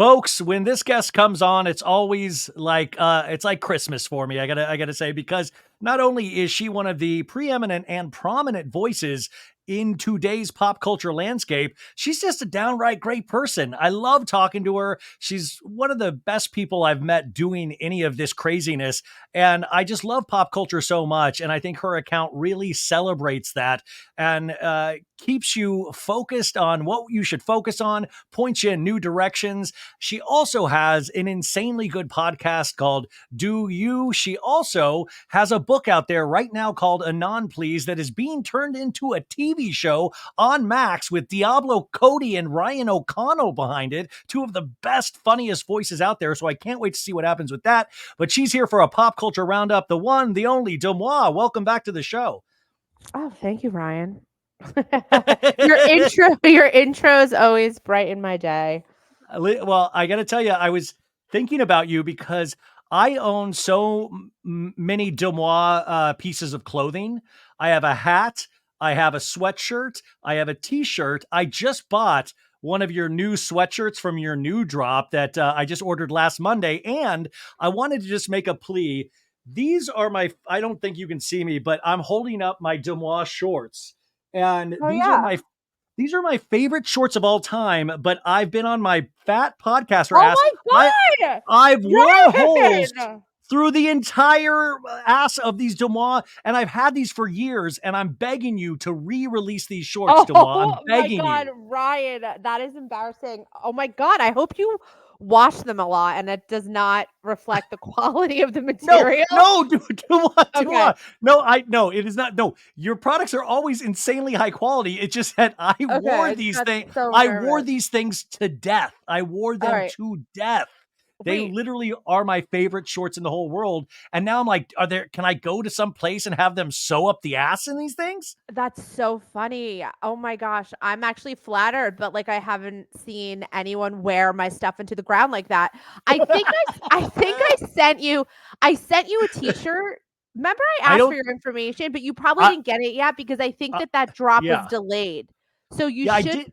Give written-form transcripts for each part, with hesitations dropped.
Folks, when this guest comes on, it's like Christmas for me. I gotta say, because not only is she one of the preeminent and prominent voices in today's pop culture landscape, she's just a downright great person. I love talking to her. She's one of the best people I've met doing any of this craziness. And I just love pop culture so much. And I think her account really celebrates that and keeps you focused on what you should focus on, points you in new directions. She also has an insanely good podcast called Do You. She also has a book out there right now called Anon Please that is being turned into a TV show on Max with Diablo Cody and Ryan O'Connell behind it. Two of the best, funniest voices out there. So I can't wait to see what happens with that. But she's here for a pop culture roundup. The one, the only Deuxmoi. Welcome back to the show. Oh, thank you, Ryan. Your intros always brighten my day. Well, I got to tell you, I was thinking about you because I own so many Deuxmoi pieces of clothing. I have a hat, I have a sweatshirt, I have a t-shirt. I just bought one of your new sweatshirts from your new drop that I just ordered last Monday. And I wanted to just make a plea. These are I don't think you can see me, but I'm holding up my Deuxmoi shorts. And Oh yeah. these are my favorite shorts of all time, but I've been on my fat podcaster Oh ass. my God, I've worn holes Ryan! through the entire ass of these Deuxmoi, and I've had these for years, and I'm begging you to re-release these shorts, Deuxmoi. I'm Oh my begging God, you. Ryan, that is embarrassing. Oh my God, I hope you wash them a lot and it does not reflect the quality of the No, material. no, Okay. No, it is not. No, your products are always insanely high quality. It's just that Okay, I just got so I wore nervous. these things to death. I wore All them right. to death. They Wait, literally are my favorite shorts in the whole world. And now I'm like, can I go to some place and have them sew up the ass in these things? that's so funny. Oh my gosh, I'm actually flattered, but like I haven't seen anyone wear my stuff into the ground like that. I sent you a t-shirt. Remember I I asked for don't, your information, but you probably I, didn't get it yet because I think uh, that drop was yeah, delayed. So you yeah, I should did.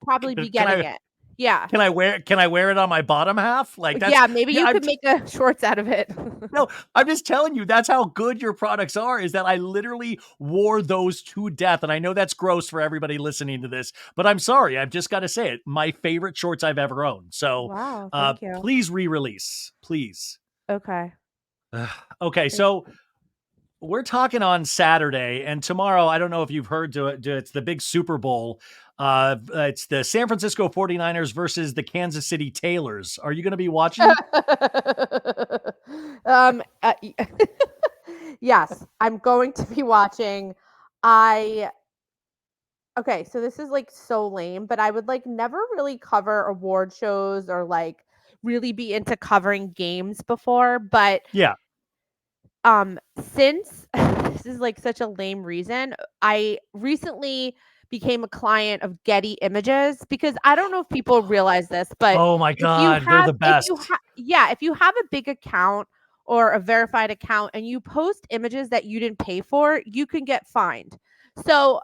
probably be Can getting I, it. Yeah. can I wear it on my bottom half? Like Yeah, maybe yeah, you could make a shorts out of it. no, I'm just telling you, that's how good your products are, is that I literally wore those to death. And I know that's gross for everybody listening to this, but I'm sorry. I've just got to say it. My favorite shorts I've ever owned. So Wow, thank you. please re-release. Please. Okay. Okay, Thank so we're talking on Saturday, and tomorrow, I don't know if you've heard it's the big Super Bowl. It's the San Francisco 49ers versus the Kansas City Taylors. Are you going to be watching? Um, uh, y yes, I'm going to be watching. I Okay, so this is, like, so lame, but I would, like, never really cover award shows or, like, really be into covering games before, but, Yeah. since this is, like, such a lame reason, I recently became a client of Getty Images because I don't know if people realize this, but Oh my God, they're the best. if you have a big account or a verified account and you post images that you didn't pay for, you can get fined. So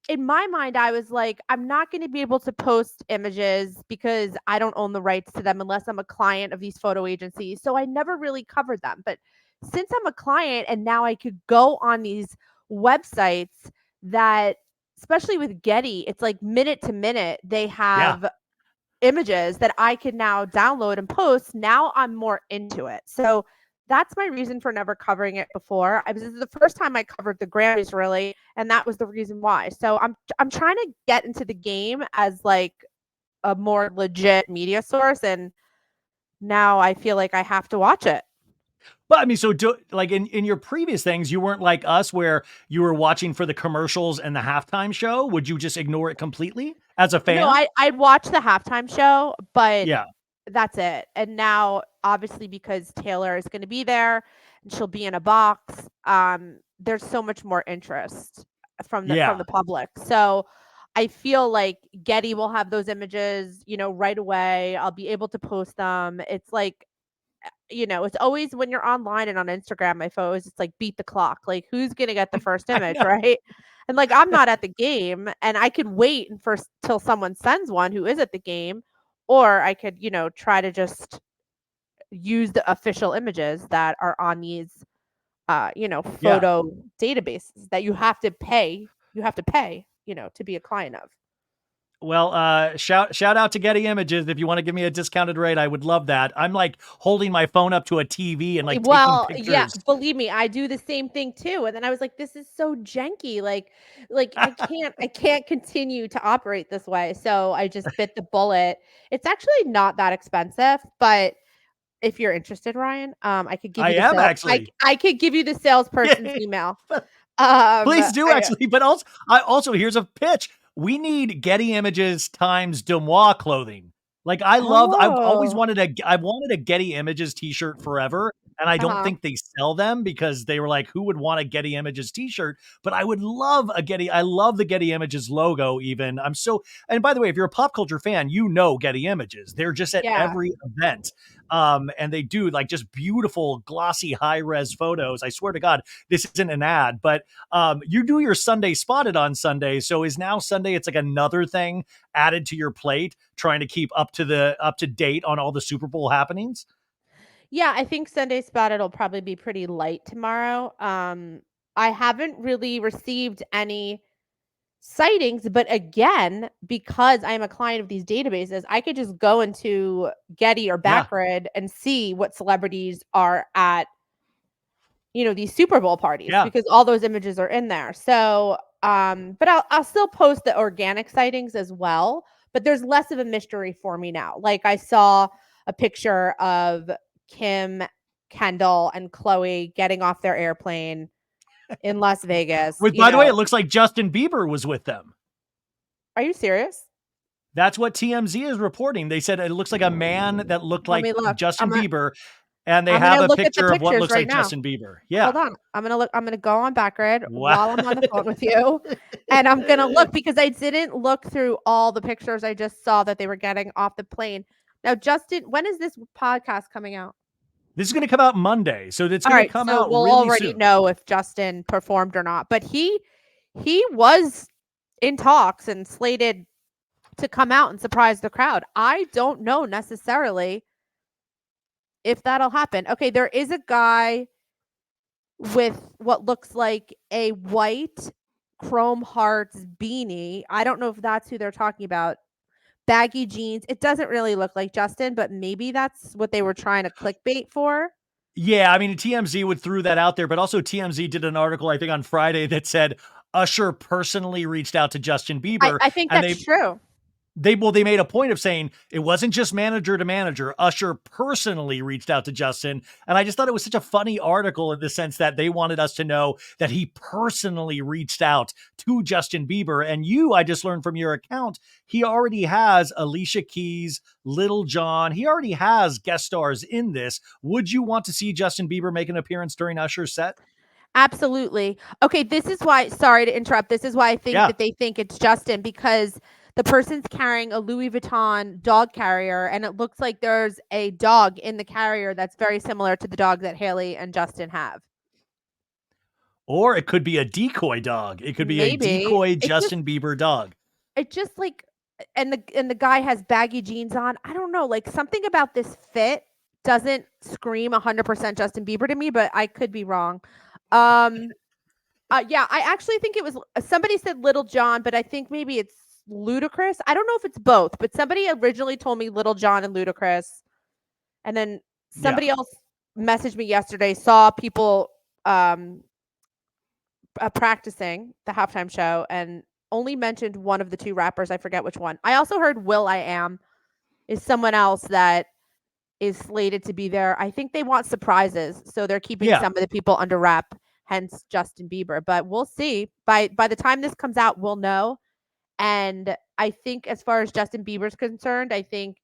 in my mind, I was like, I'm not going to be able to post images because I don't own the rights to them unless I'm a client of these photo agencies. So I never really covered them. But since I'm a client and now I could go on these websites that, especially with Getty, it's like minute to minute, they Yeah. have images that I can now download and post. Now I'm more into it. So that's my reason for never covering it before. This is the first time I covered the Grammys really, and that was the reason why. So I'm trying to get into the game as like a more legit media source, and now I feel like I have to watch it. But I mean, like in your previous things, you weren't like us where you were watching for the commercials and the halftime show. Would you just ignore it completely as a No, fan? I'd watch the halftime show, but Yeah. that's it. And now, obviously, because Taylor is going to be there and she'll be in a box, there's so much more interest from Yeah. the public. So I feel like Getty will have those images, right away. I'll be able to post them. It's like, it's always when you're online and on Instagram, my photos, it's like beat the clock. Like who's gonna get the first I image, know. right? And like I'm not at the game and I could wait till someone sends one who is at the game, or I could, try to just use the official images that are on these Yeah. photo databases that you have to pay, to be a client of. Well, shout out to Getty Images. If you want to give me a discounted rate, I would love that. I'm like holding my phone up to a TV and like taking Well, yeah, pictures. believe me, I do the same thing too. And then I was like, this is so janky. Like I can't continue to operate this way. So I just bit the bullet. It's actually not that expensive, but if you're interested, Ryan, I could give I you the am sale. I actually. I could give you the salesperson's email. Please do I actually, but also here's a pitch. We need Getty Images times Deuxmoi clothing. Like Oh, I've wanted a Getty Images t-shirt forever, and I don't uh-huh. think they sell them because they were like, who would want a Getty Images t-shirt? But I would love I love the Getty Images logo even. And by the way, if you're a pop culture fan, you know Getty Images. They're just at Yeah. every event. And they do like just beautiful, glossy, high res photos. I swear to God, this isn't an ad, but you do your Sunday spotted on Sunday. So is now Sunday? It's like another thing added to your plate, trying to keep up to date on all the Super Bowl happenings. Yeah, I think Sunday Spotted will probably be pretty light tomorrow. I haven't really received any sightings, but again, because I'm a client of these databases, I could just go into Getty or Yeah, Backgrid and see what celebrities are at, these Super Bowl parties yeah. because all those images are in there. So, but I'll still post the organic sightings as well, but there's less of a mystery for me now. Like I saw a picture of Kim, Kendall, and Chloe getting off their airplane in Las Vegas. By the way, it looks like Justin Bieber was with them. Are you serious? That's what TMZ is reporting. They said it looks like a man that looked Let like me look. Justin Bieber, and they I'm have gonna a look at the picture of what pictures looks right like now. Justin Bieber. Hold Yeah. on. I'm gonna go on Backgrid Wow. while I'm on the phone with you, and I'm gonna look because I didn't look through all the pictures. I just saw that they were getting off the plane. Now, Justin, when is this podcast coming out? This is going to come out Monday, so it's All going to right, come so out we'll really already soon. know if Justin performed or not. But he was in talks and slated to come out and surprise the crowd. I don't know necessarily if that'll happen. Okay, there is a guy with what looks like a white Chrome Hearts beanie. I don't know if that's who they're talking about. Baggy jeans. It doesn't really look like Justin, but maybe that's what they were trying to clickbait for. Yeah, I mean, TMZ would threw that out there, but also TMZ did an article, I think, on Friday that said Usher personally reached out to Justin I, Bieber, I think and that's true. they made a point of saying it wasn't just manager to manager. Usher personally reached out to Justin, and I just thought it was such a funny article in the sense that they wanted us to know that he personally reached out to Justin Bieber. And I just learned from your account, he already has Alicia Keys, Little John. He already has guest stars in this. Would you want to see Justin Bieber make an appearance during Usher's set? Absolutely. Okay, this is why, sorry to interrupt. This is why I think Yeah. that they think it's Justin because the person's carrying a Louis Vuitton dog carrier and it looks like there's a dog in the carrier that's very similar to the dog that Haley and Justin have. Or it could be a decoy dog. It could be a Maybe. decoy It just Justin Bieber dog. it just like and the guy has baggy jeans on. I don't know, like something about this fit doesn't scream 100% Justin Bieber to me, but I could be wrong. Um yeah, I actually think it was somebody said Little John, but I think maybe it's Ludacris. I don't know if it's both, but somebody originally told me Little John and Ludacris, and then Yeah. somebody else messaged me yesterday, saw people um practicing the halftime show, and only mentioned one of the two rappers. I forget which one. I also heard Will I Am is someone else that is slated to be there. I think they want surprises, so they're keeping Yeah. some of the people under wrap, hence Justin Bieber. But we'll see. By the time this comes out, we'll know. And I think as far as Justin Bieber's concerned, I think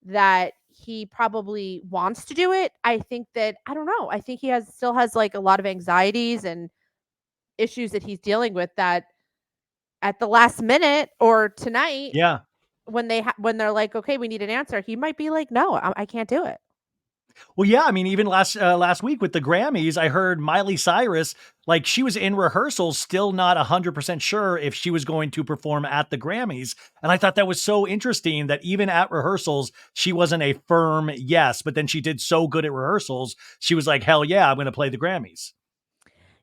that he probably wants to do it. I think that I don't know. I think he still has like a lot of anxieties and issues that he's dealing with that at the last minute or tonight Yeah. when they're like, okay, we need an answer, he might be like, no, I can't do it. Well, yeah, I mean, even last week with the Grammys, I heard Miley Cyrus, like she was in rehearsals, still not 100% sure if she was going to perform at the Grammys. And I thought that was so interesting that even at rehearsals, she wasn't a firm yes, but then she did so good at rehearsals, she was like, hell yeah, I'm going to play the Grammys.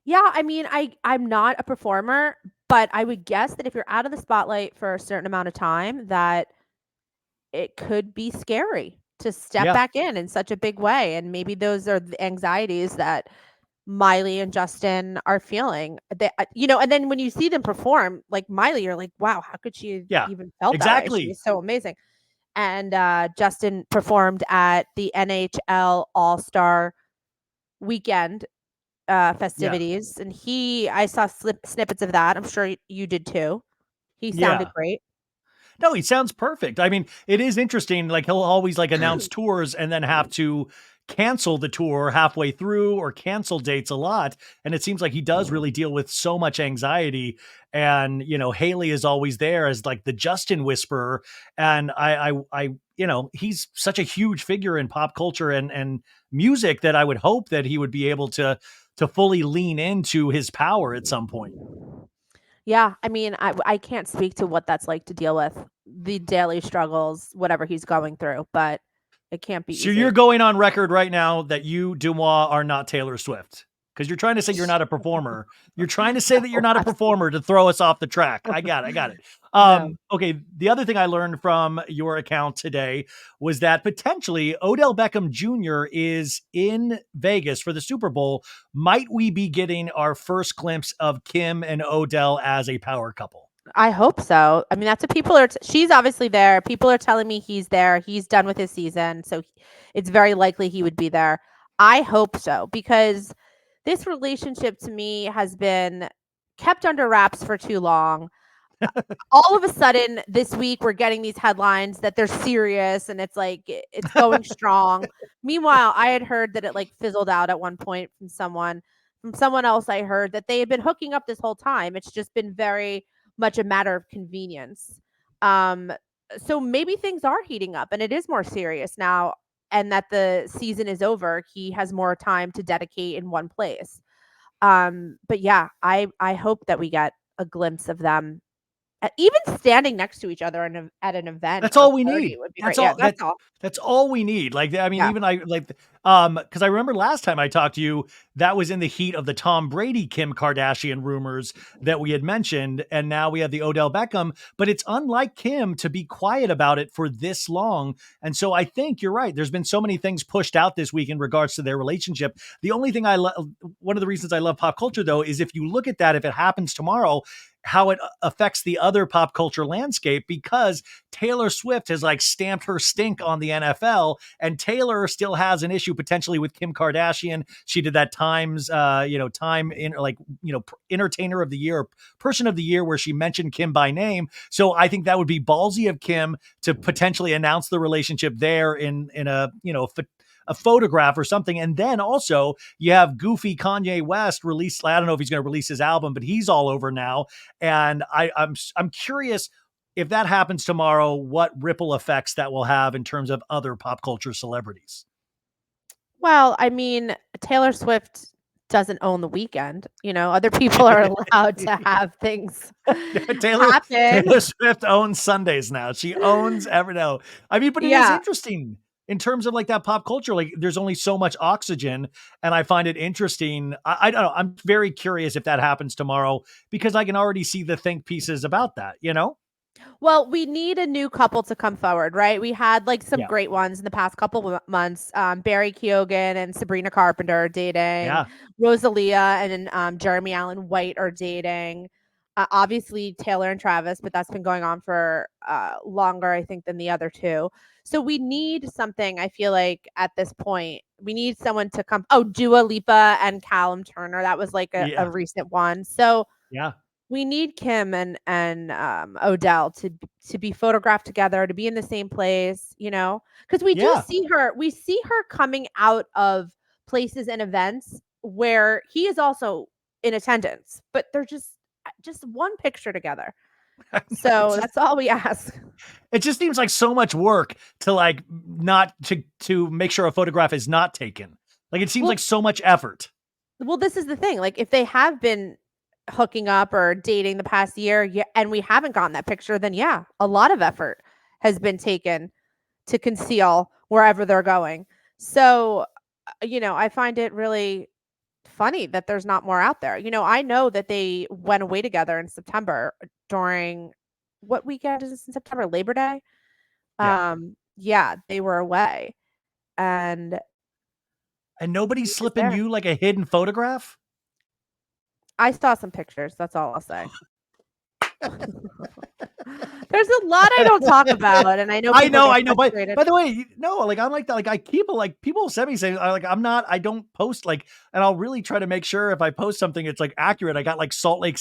Yeah, I mean, I'm not a performer, but I would guess that if you're out of the spotlight for a certain amount of time, that it could be scary to step Yeah, back in such a big way, and maybe those are the anxieties that Miley and Justin are feeling. They and then when you see them perform, like Miley, you're like, "Wow, how could she have yeah, even felt that way?" She exactly. was so amazing. And, Justin performed at the NHL All-Star Weekend, Yeah, festivities, and I saw snippets of that. I'm sure you did too. He sounded yeah. great. No, he sounds perfect. I mean, it is interesting. Like he'll always like announce tours and then have to cancel the tour halfway through or cancel dates a lot. And it seems like he does really deal with so much anxiety. And Haley is always there as like the Justin whisperer. And he's such a huge figure in pop culture and music that I would hope that he would be able to fully lean into his power at some point. Yeah, I mean, I can't speak to what that's like to deal with, the daily struggles, whatever he's going through, but it can't be So you're easy. going on record right now that you, Deuxmoi, are not Taylor Swift because you're trying to say you're not a performer. You're trying to say that you're No, not a absolutely. performer to throw us off the track. I got it. I got it. No. Okay. The other thing I learned from your account today was that potentially Odell Beckham Jr. is in Vegas for the Super Bowl. Might we be getting our first glimpse of Kim and Odell as a power couple? I hope so. I mean, that's what people are she's obviously there. People are telling me he's there. He's done with his season, so it's very likely he would be there. I hope so because this relationship to me has been kept under wraps for too long. All of a sudden this week we're getting these headlines that they're serious and it's like it's going strong. Meanwhile, I had heard that it like fizzled out at one point from someone else. I heard that they had been hooking up this whole time. It's just been very much a matter of convenience. Um so maybe things are heating up and it is more serious now, and that the season is over. He has more time to dedicate in one place. But yeah, I hope that we get a glimpse of them even standing next to each other at an event That's or all we party need. would be great. That's Yeah, all that's all. that's all we need. Like, I mean, Yeah. even I like, because I remember last time I talked to you, that was in the heat of the Tom Brady, Kim Kardashian rumors that we had mentioned, and now we have the Odell Beckham, but it's unlike Kim to be quiet about it for this long. And so I think you're right. There's been so many things pushed out this week in regards to their relationship. The only thing one of the reasons I love pop culture though, is if you look at that, if it happens tomorrow, how it affects the other pop culture landscape, because Taylor Swift has like stamped her stink on the NFL, and Taylor still has an issue potentially with Kim Kardashian. She did that Time in like, entertainer of the year, person of the year, where she mentioned Kim by name. So I think that would be ballsy of Kim to potentially announce the relationship there in a photograph or something. And then also you have goofy Kanye West released. I don't know if he's going to release his album, but he's all over now. And I'm curious if that happens tomorrow, what ripple effects that will have in terms of other pop culture celebrities. Well, I mean, Taylor Swift doesn't own the weekend. Other people are allowed to have things Taylor happen. Taylor Swift owns Sundays now. She owns every no. I mean, but it is Yeah. interesting in terms of like that pop culture. Like, there's only so much oxygen, and I find it interesting. I don't know. I'm very curious if that happens tomorrow because I can already see the think pieces about that. Well, we need a new couple to come forward, right? We had like some Yeah, great ones in the past couple of months. Barry Keoghan and Sabrina Carpenter are dating. yeah, Rosalia and Jeremy Allen White are dating. Obviously Taylor and Travis, but that's been going on for longer, I think, than the other two. So we need something. I feel like at this point, we need someone to come. Oh, Dua Lipa and Callum Turner. That was like a yeah, recent one. So yeah, we need Kim and Odell to be photographed together, to be in the same place, because yeah, we see her coming out of places and events where he is also in attendance, but they're just one picture together. So that's all we ask. It just seems like so much work to like not to make sure a photograph is not taken. Like it seems Well, like so much effort. well, this is the thing. Like, if they have been hooking up or dating the past year, yeah, and we haven't gotten that picture, then yeah, a lot of effort has been taken to conceal wherever they're going. So, I find it really funny that there's not more out there. I know that they went away together in September during what weekend is this in September? Labor Day? Yeah. Yeah, they were away and And he nobody's was slipping there. you like a hidden photograph? I saw some pictures, that's all I'll say. There's a lot I don't talk about, and I know people get I know. But frustrated. by the way, no, like I'm like that. Like I keep like people send me saying like I don't post like, and I'll really try to make sure if I post something, it's like accurate. I got Salt Lake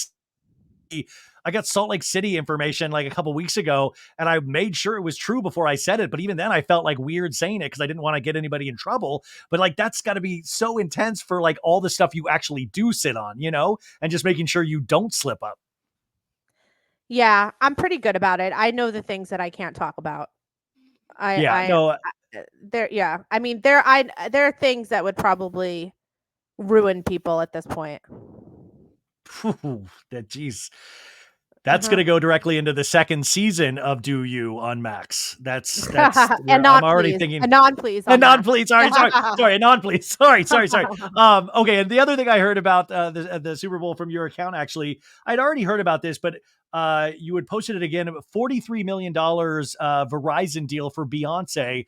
City information like a couple weeks ago, and I made sure it was true before I said it. But even then, I felt like weird saying it because I didn't want to get anybody in trouble. But like that's got to be so intense for like all the stuff you actually do sit on, and just making sure you don't slip up. Yeah, I'm pretty good about it. I know the things that I can't talk about. Yeah, I no, there yeah. I mean, there are things that would probably ruin people at this point. that geez. That's Uh-huh. going to go directly into the second season of Do You on Max. That's where I'm Anon, already please. thinking. Anon, please on Anon, Max. please. Sorry. Anon, please. Sorry. Okay. And the other thing I heard about the Super Bowl from your account, actually, I'd already heard about this, but you had posted it again. $43 million Verizon deal for Beyonce.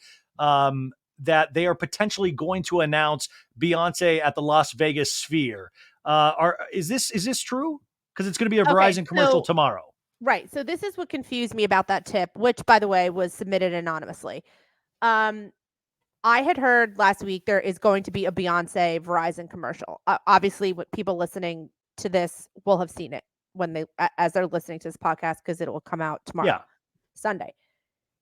That they are potentially going to announce Beyonce at the Las Vegas Sphere. Is this true? Because it's going to be a Okay, Verizon commercial so tomorrow. right. So this is what confused me about that tip, which by the way was submitted anonymously. Um I had heard last week there is going to be a Beyonce Verizon commercial. Obviously, what people listening to this will have seen it when as they're listening to this podcast because it will come out tomorrow, Yeah. Sunday.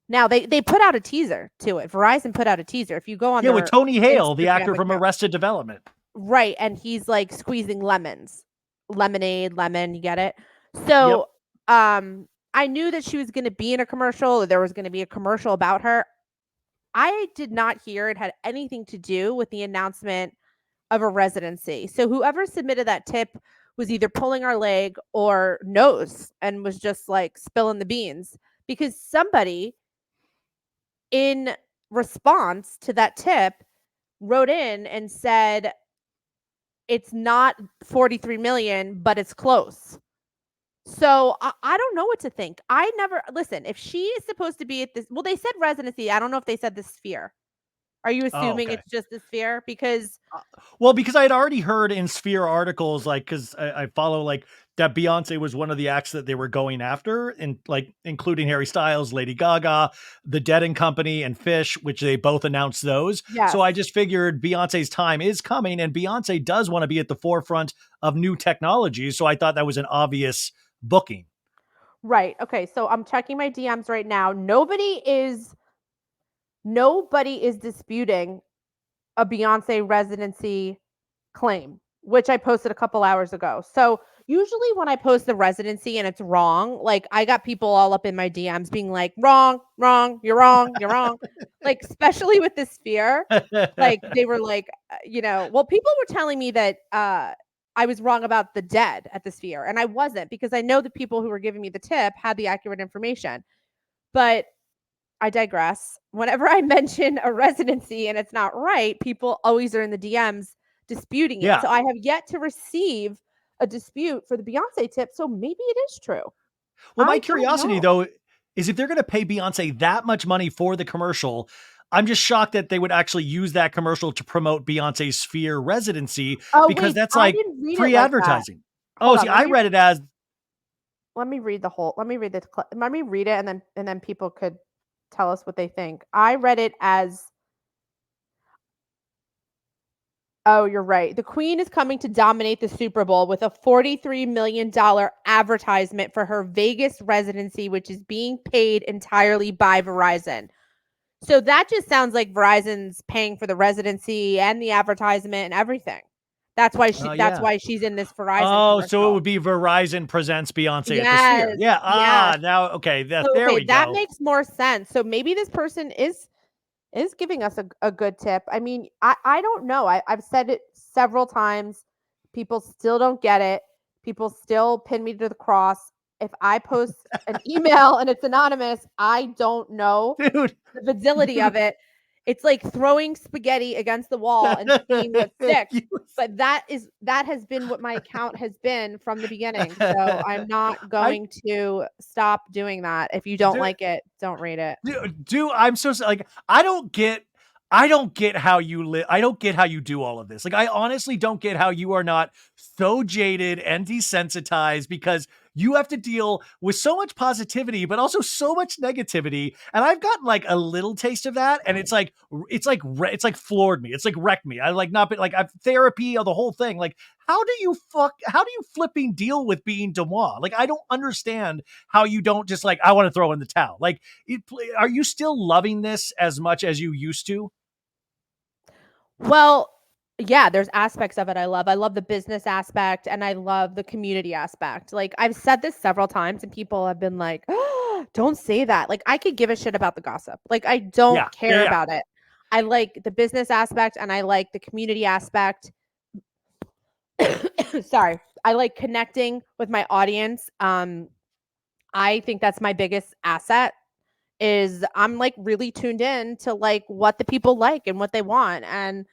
Now they put out a teaser to it. Verizon put out a teaser. If you go on Yeah, with their Tony Hale, the Instagram actor from account, Arrested Development. right, and he's like squeezing lemons, lemonade, lemon. You get it? Yep. So, I knew that she was going to be in a commercial. Or there was going to be a commercial about her. I did not hear it had anything to do with the announcement of a residency. So whoever submitted that tip was either pulling our leg or knows and was just like spilling the beans because somebody in response to that tip wrote in and said it's not 43 million, but it's close. So I don't know what to think. I never listen. If she is supposed to be at this, well, they said residency. I don't know if they said the Sphere. Are you Oh, assuming okay. it's just the Sphere? Because Well, because I had already heard in Sphere articles, like, because I follow like that Beyonce was one of the acts that they were going after, and like including Harry Styles, Lady Gaga, The Dead and Company, and Fish, which they both announced those. So yes, I just figured Beyonce's time is coming, and Beyonce does want to be at the forefront of new technologies. So I thought that was an obvious booking. right. Okay, so I'm checking my DMs right now. Nobody is disputing a Beyonce residency claim, which I posted a couple hours ago. So usually when I post the residency and it's wrong, like I got people all up in my DMs being like, wrong, wrong, you're wrong, you're wrong. Like, especially with this Sphere, like they were like, well, people were telling me that I was wrong about the dead at the Sphere. And I wasn't because I know the people who were giving me the tip had the accurate information. But I digress. Whenever I mention a residency and it's not right, people always are in the DMs disputing it. Yeah. So I have yet to receive a dispute for the Beyonce tip. So maybe it is true. Well, my I don't curiosity know. though is if they're going to pay Beyonce that much money for the commercial, I'm just shocked that they would actually use that commercial to promote Beyonce's Sphere residency Oh because wait, that's I like didn't read it free like that. advertising. Oh, Hold see, on, I read it as let me read the whole. Let me read it and then people could tell us what they think. I read it as oh, you're right. The Queen is coming to dominate the Super Bowl with a $43 million advertisement for her Vegas residency, which is being paid entirely by Verizon. So that just sounds like Verizon's paying for the residency and the advertisement and everything. That's why that's Yeah. why she's in this Verizon Oh, so it commercial. would be Verizon presents Beyonce at the Sphere. Yes, Yeah. yes. Now, okay. There Okay, we that go. makes more sense. So maybe this person is giving us a good tip. I mean, I don't know. I've said it several times. People still don't get it. People still pin me to the cross. If I post an email and it's anonymous, I don't know Dude. the validity of it. It's like throwing spaghetti against the wall and seeing what sticks. But that has been what my account has been from the beginning. So I'm not I going to stop doing that. If you don't do like it, don't read it. I'm so like I don't get how you live. I don't get how you do all of this. Like I honestly don't get how you are not so jaded and desensitized because you have to deal with so much positivity but also so much negativity. And I've gotten like a little taste of that and it's like floored me. It's like wrecked me. I like not been like I've therapy or the whole thing. Like how do you flipping deal with being Deuxmoi? Like I don't understand how you don't just like I want to throw in the towel. Like are you still loving this as much as you used to? Well, yeah, there's aspects of it I love. I love the business aspect and I love the community aspect. Like I've said this several times and people have been like, "Oh, don't say that." Like I could give a shit about the gossip. Like I Yeah, don't yeah, care yeah. about it. I like the business aspect and I like the community aspect. Sorry. I like connecting with my audience. I think that's my biggest asset is I'm like really tuned in to like what the people like and what they want and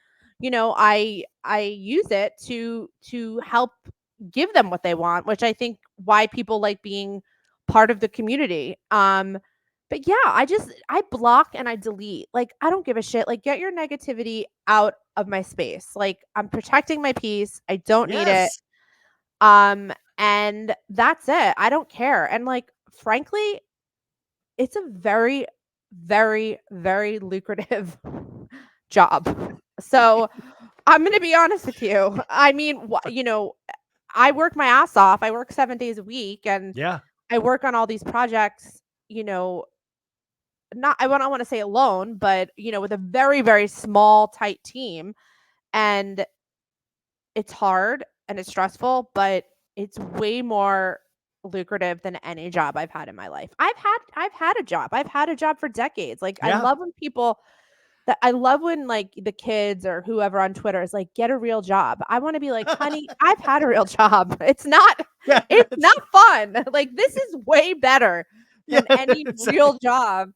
I use it to help give them what they want, which I think why people like being part of the community. But yeah, I block and I delete. Like I don't give a shit. Like get your negativity out of my space. Like I'm protecting my peace. I don't need it. Yes. And that's it. I don't care. And like frankly, it's a very, very, very lucrative job. So, I'm gonna be honest with you. I mean, I work my ass off. I work 7 days a week, and Yeah. I work on all these projects, not I don't wanna say alone, but, with a very, very small, tight team, and it's hard and it's stressful, but it's way more lucrative than any job I've had in my life. I've had a job. I've had a job for decades. Like Yeah. I love when like the kids or whoever on Twitter is like get a real job. I want to be like, "Honey, I've had a real job. Yeah. It's not fun. Like this is way better Yeah. than any real job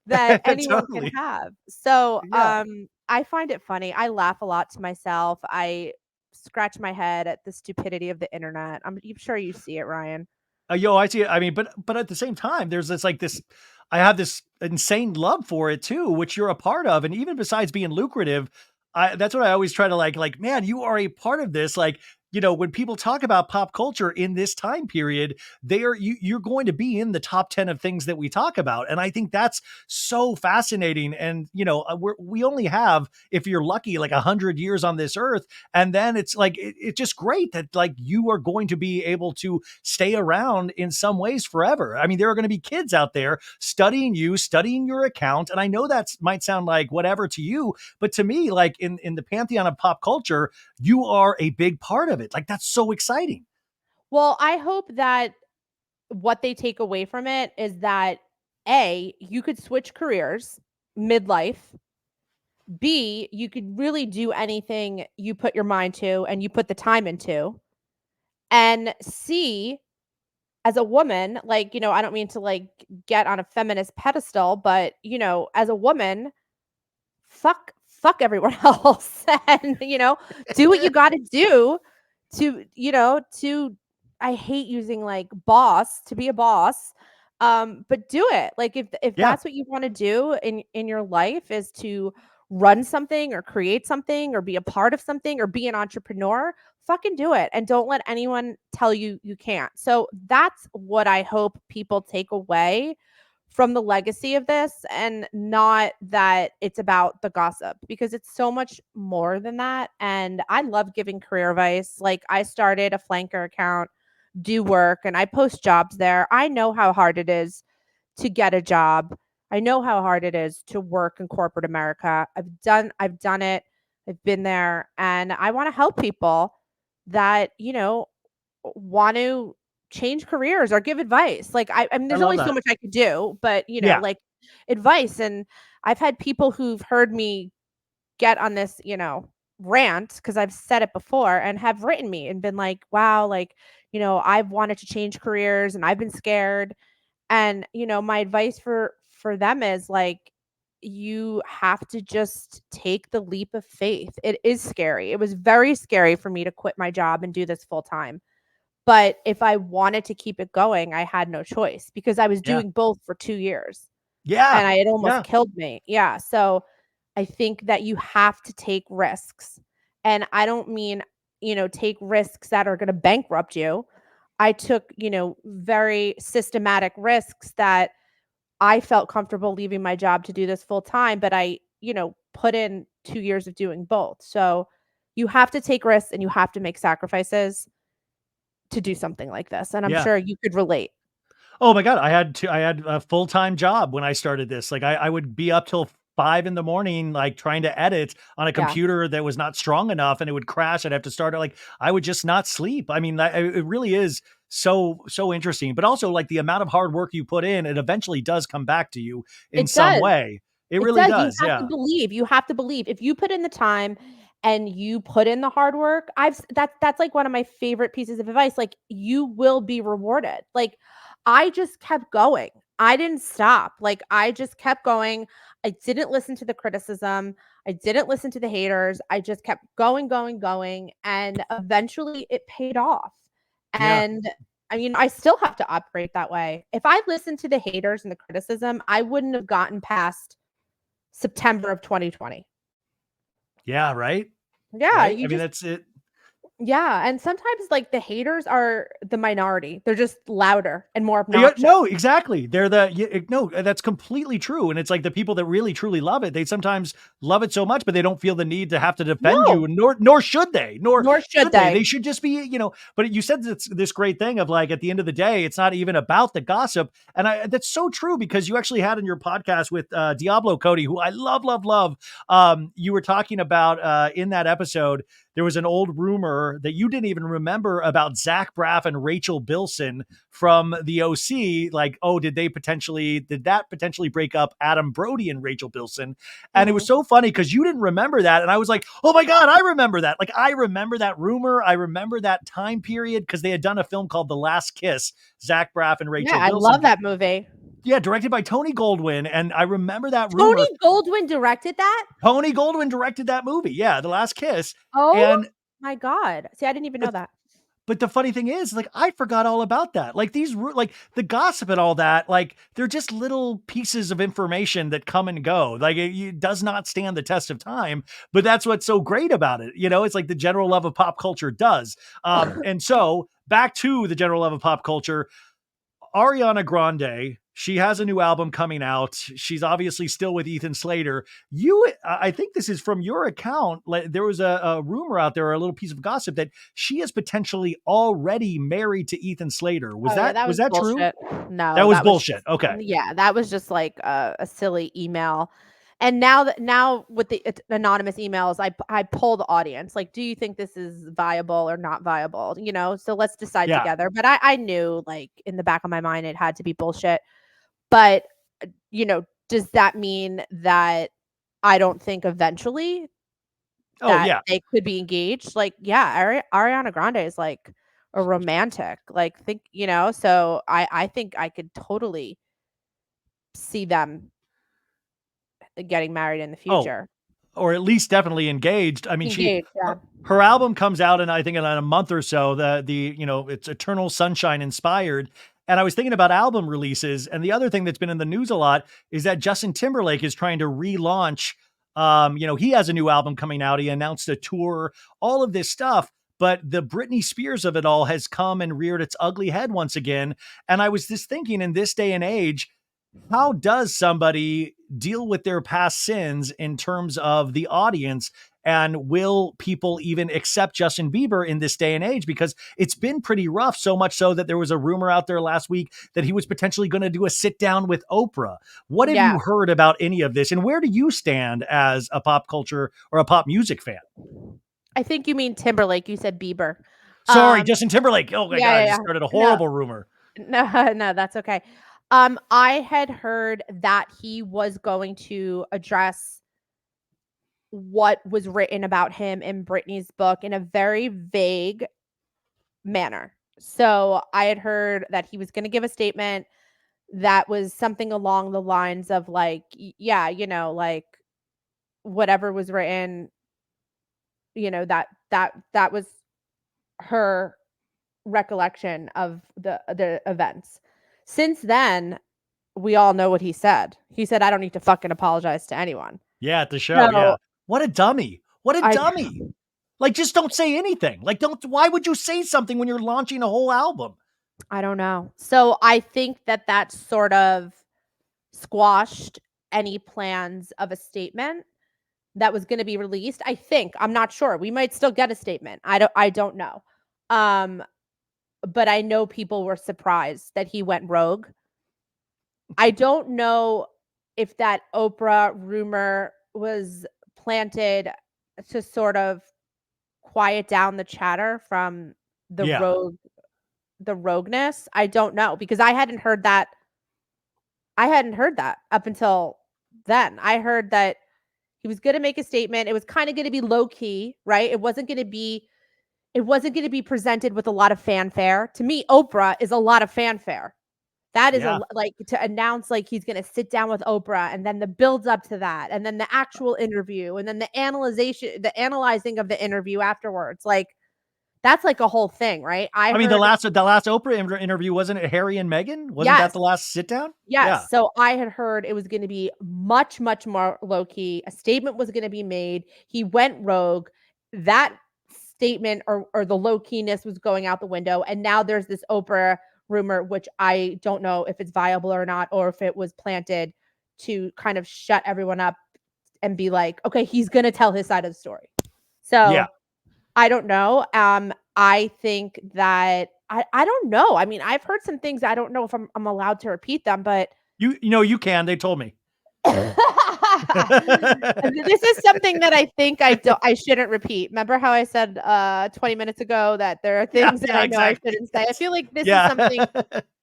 that anyone can Totally. have." So, Yeah. I find it funny. I laugh a lot to myself. I scratch my head at the stupidity of the internet. I'm sure you see it, Ryan. Yo, I see it. I mean, but at the same time, there's this I have this insane love for it too, which you're a part of. And even besides being lucrative, that's what I always try to man, you are a part of this. Like, when people talk about pop culture in this time period, you're going to be in the top 10 of things that we talk about. And I think that's so fascinating. And, we only have, if you're lucky, like 100 years on this earth. And then it's like, it's just great that like you are going to be able to stay around in some ways forever. I mean, there are going to be kids out there studying you, studying your account. And I know that might sound like whatever to you, but to me, like in the pantheon of pop culture, you are a big part of it. Like that's so exciting. Well, I hope that what they take away from it is that A, you could switch careers midlife. B, you could really do anything you put your mind to and you put the time into. And C, as a woman, like, I don't mean to like get on a feminist pedestal, but as a woman, fuck everyone else and do what you got to do to I hate using like boss to be a boss. But do it. Like if Yeah. that's what you want to do in your life is to run something or create something or be a part of something or be an entrepreneur, fucking do it and don't let anyone tell you you can't. So that's what I hope people take away from the legacy of this and not that it's about the gossip because it's so much more than that. And I love giving career advice. Like I started a flanker account, do work, and I post jobs there. I know how hard it is to get a job. I know how hard it is to work in corporate America. I've done it. I've been there, and I want to help people that, want to change careers or give advice. Like I mean, I there's love only so that. much I could do, but Yeah. like advice. And I've had people who've heard me get on this, rant because I've said it before and have written me and been like, wow, like, I've wanted to change careers and I've been scared. And, my advice for them is like, you have to just take the leap of faith. It is scary. It was very scary for me to quit my job and do this full time. But if I wanted to keep it going, I had no choice because I was Yeah. doing both for 2 years Yeah. and it almost Yeah. killed me. Yeah, so I think that you have to take risks. And I don't mean, take risks that are gonna bankrupt you. I took, very systematic risks that I felt comfortable leaving my job to do this full time, but I, put in 2 years of doing both. So you have to take risks and you have to make sacrifices to do something like this, and I'm Yeah. sure you could relate. Oh my God. I had a full-time job when I started this. Like I would be up till 5 in the morning, like trying to edit on a Yeah, computer that was not strong enough and it would crash. I'd have to start it. Like I would just not sleep. I mean, it really is so interesting, but also like the amount of hard work you put in, it eventually does come back to you in it some does. way. It It really does, you does. have to Yeah. believe, you have to believe. If you put in the time and you put in the hard work, that's, like, one of my favorite pieces of advice, like, you will be rewarded. Like, I just kept going. I didn't stop. Like, I just kept going. I didn't listen to the criticism. I didn't listen to the haters. I just kept going, going, going, and eventually it paid off. Yeah. And, I mean, I still have to operate that way. If I listened to the haters and the criticism, I wouldn't have gotten past September of 2020. Yeah. Right. Yeah, Right. you I mean, just that's it. yeah, and sometimes, like, the haters are the minority. They're just louder and more Yeah, obnoxious. no, exactly. They're no, that's completely true. And it's like the people that really truly love it, they sometimes love it so much, but they don't feel the need to have to defend No, you, nor should they, nor nor should should they. they. They should just be, but you said this great thing of like at the end of the day, it's not even about the gossip. And that's so true because you actually had in your podcast with Diablo Cody, who I love, love, love. You were talking about in that episode, there was an old rumor that you didn't even remember about Zach Braff and Rachel Bilson from the OC, like, oh, did that potentially break up Adam Brody and Rachel Bilson? And it was Mhm. so funny because you didn't remember that. And I was like, oh my God, I remember that. Like, I remember that rumor. I remember that time period because they had done a film called The Last Kiss, Zach Braff and Yeah, Rachel I love Bilson. that movie. Yeah, directed by Tony Goldwyn. And I remember that rumor. Tony Goldwyn directed that? Tony Goldwyn directed that movie. Yeah, The Last Kiss. Oh And my god. See, I didn't even know but that. But the funny thing is, like, I forgot all about that. Like like the gossip and all that, like they're just little pieces of information that come and go. Like it does not stand the test of time. But that's what's so great about it. It's like the general love of pop culture does. And so back to the general love of pop culture. Ariana Grande, she has a new album coming out. She's obviously still with Ethan Slater. I think this is from your account. Like, there was a rumor out there, or a little piece of gossip that she is potentially already married to Ethan Slater. Was Oh, yeah, that that was was that true? bullshit. That No, was that was bullshit. just Okay. yeah, that was just like a silly email. And now with the anonymous emails, I poll the audience, like, "Do you think this is viable or not viable?" So let's decide Yeah. together. But I knew, like, in the back of my mind, it had to be bullshit. But, does that mean that I don't think eventually Oh that yeah. they could be engaged? Like, yeah, Ariana Grande is like a romantic. Like, so I think I could totally see them getting married in the Oh, future. or at least definitely engaged. I mean, Engaged, yeah. her album comes out in, I think, in a month or so. It's Eternal Sunshine inspired. And I was thinking about album releases, and the other thing that's been in the news a lot is that Justin Timberlake is trying to relaunch. He has a new album coming out. He announced a tour, all of this stuff. But the Britney Spears of it all has come and reared its ugly head once again. And I was just thinking, in this day and age, how does somebody deal with their past sins in terms of the audience? And will people even accept Justin Bieber in this day and age? Because it's been pretty rough, so much so that there was a rumor out there last week that he was potentially going to do a sit down with Oprah. What have Yeah. you heard about any of this? And where do you stand as a pop culture or a pop music fan? I think you mean Timberlake. You said Bieber. Sorry, Justin Timberlake. Oh my Yeah, God, I yeah, just yeah. started a No, horrible rumor. no, no, that's okay. I had heard that he was going to address what was written about him in Britney's book in a very vague manner. So I had heard that he was going to give a statement that was something along the lines of like, yeah, like whatever was written, that was her recollection of the events. Since then, we all know what he said. He said, "I don't need to fucking apologize to anyone." Yeah, at the show. So, Yeah. What a dummy. What a I dummy. Like, just don't say anything. Like, why would you say something when you're launching a whole album? I don't know. So, I think that sort of squashed any plans of a statement that was gonna be released. I think, I'm not sure. We might still get a statement. I don't know. Um, but I know people were surprised that he went rogue. I don't know if that Oprah rumor was planted to sort of quiet down the chatter from the Yeah. rogue the rogueness. I don't know because I hadn't heard that up until then. I heard that he was gonna make a statement. It was kinda gonna be low key, right? It wasn't gonna be presented with a lot of fanfare. To me, Oprah is a lot of fanfare. That is Yeah. like, to announce, like, he's gonna sit down with Oprah, and then the builds up to that, and then the actual interview, and then the analyzing of the interview afterwards, like, that's, like, a whole thing, right? I I mean, the heard last Oprah interview, wasn't it Harry and Meghan? Wasn't that Yes, the last sit down? yes, Yeah. so I had heard it was gonna be much, much more low key, a statement was gonna be made, he went rogue, that statement or the low keyness was going out the window, and now there's this Oprah rumor, which I don't know if it's viable or not, or if it was planted to kind of shut everyone up and be like, "Okay, he's gonna tell his side of the story." Yeah. So, I don't know, I think that I don't know, I mean, I've heard some things, I don't know if I'm allowed to repeat them, but You can. They told me. this is something that I think I shouldn't repeat. Remember how I said, 20 minutes ago that there are Yeah, things that yeah, I know I exactly. shouldn't say? I feel like this is Yeah. something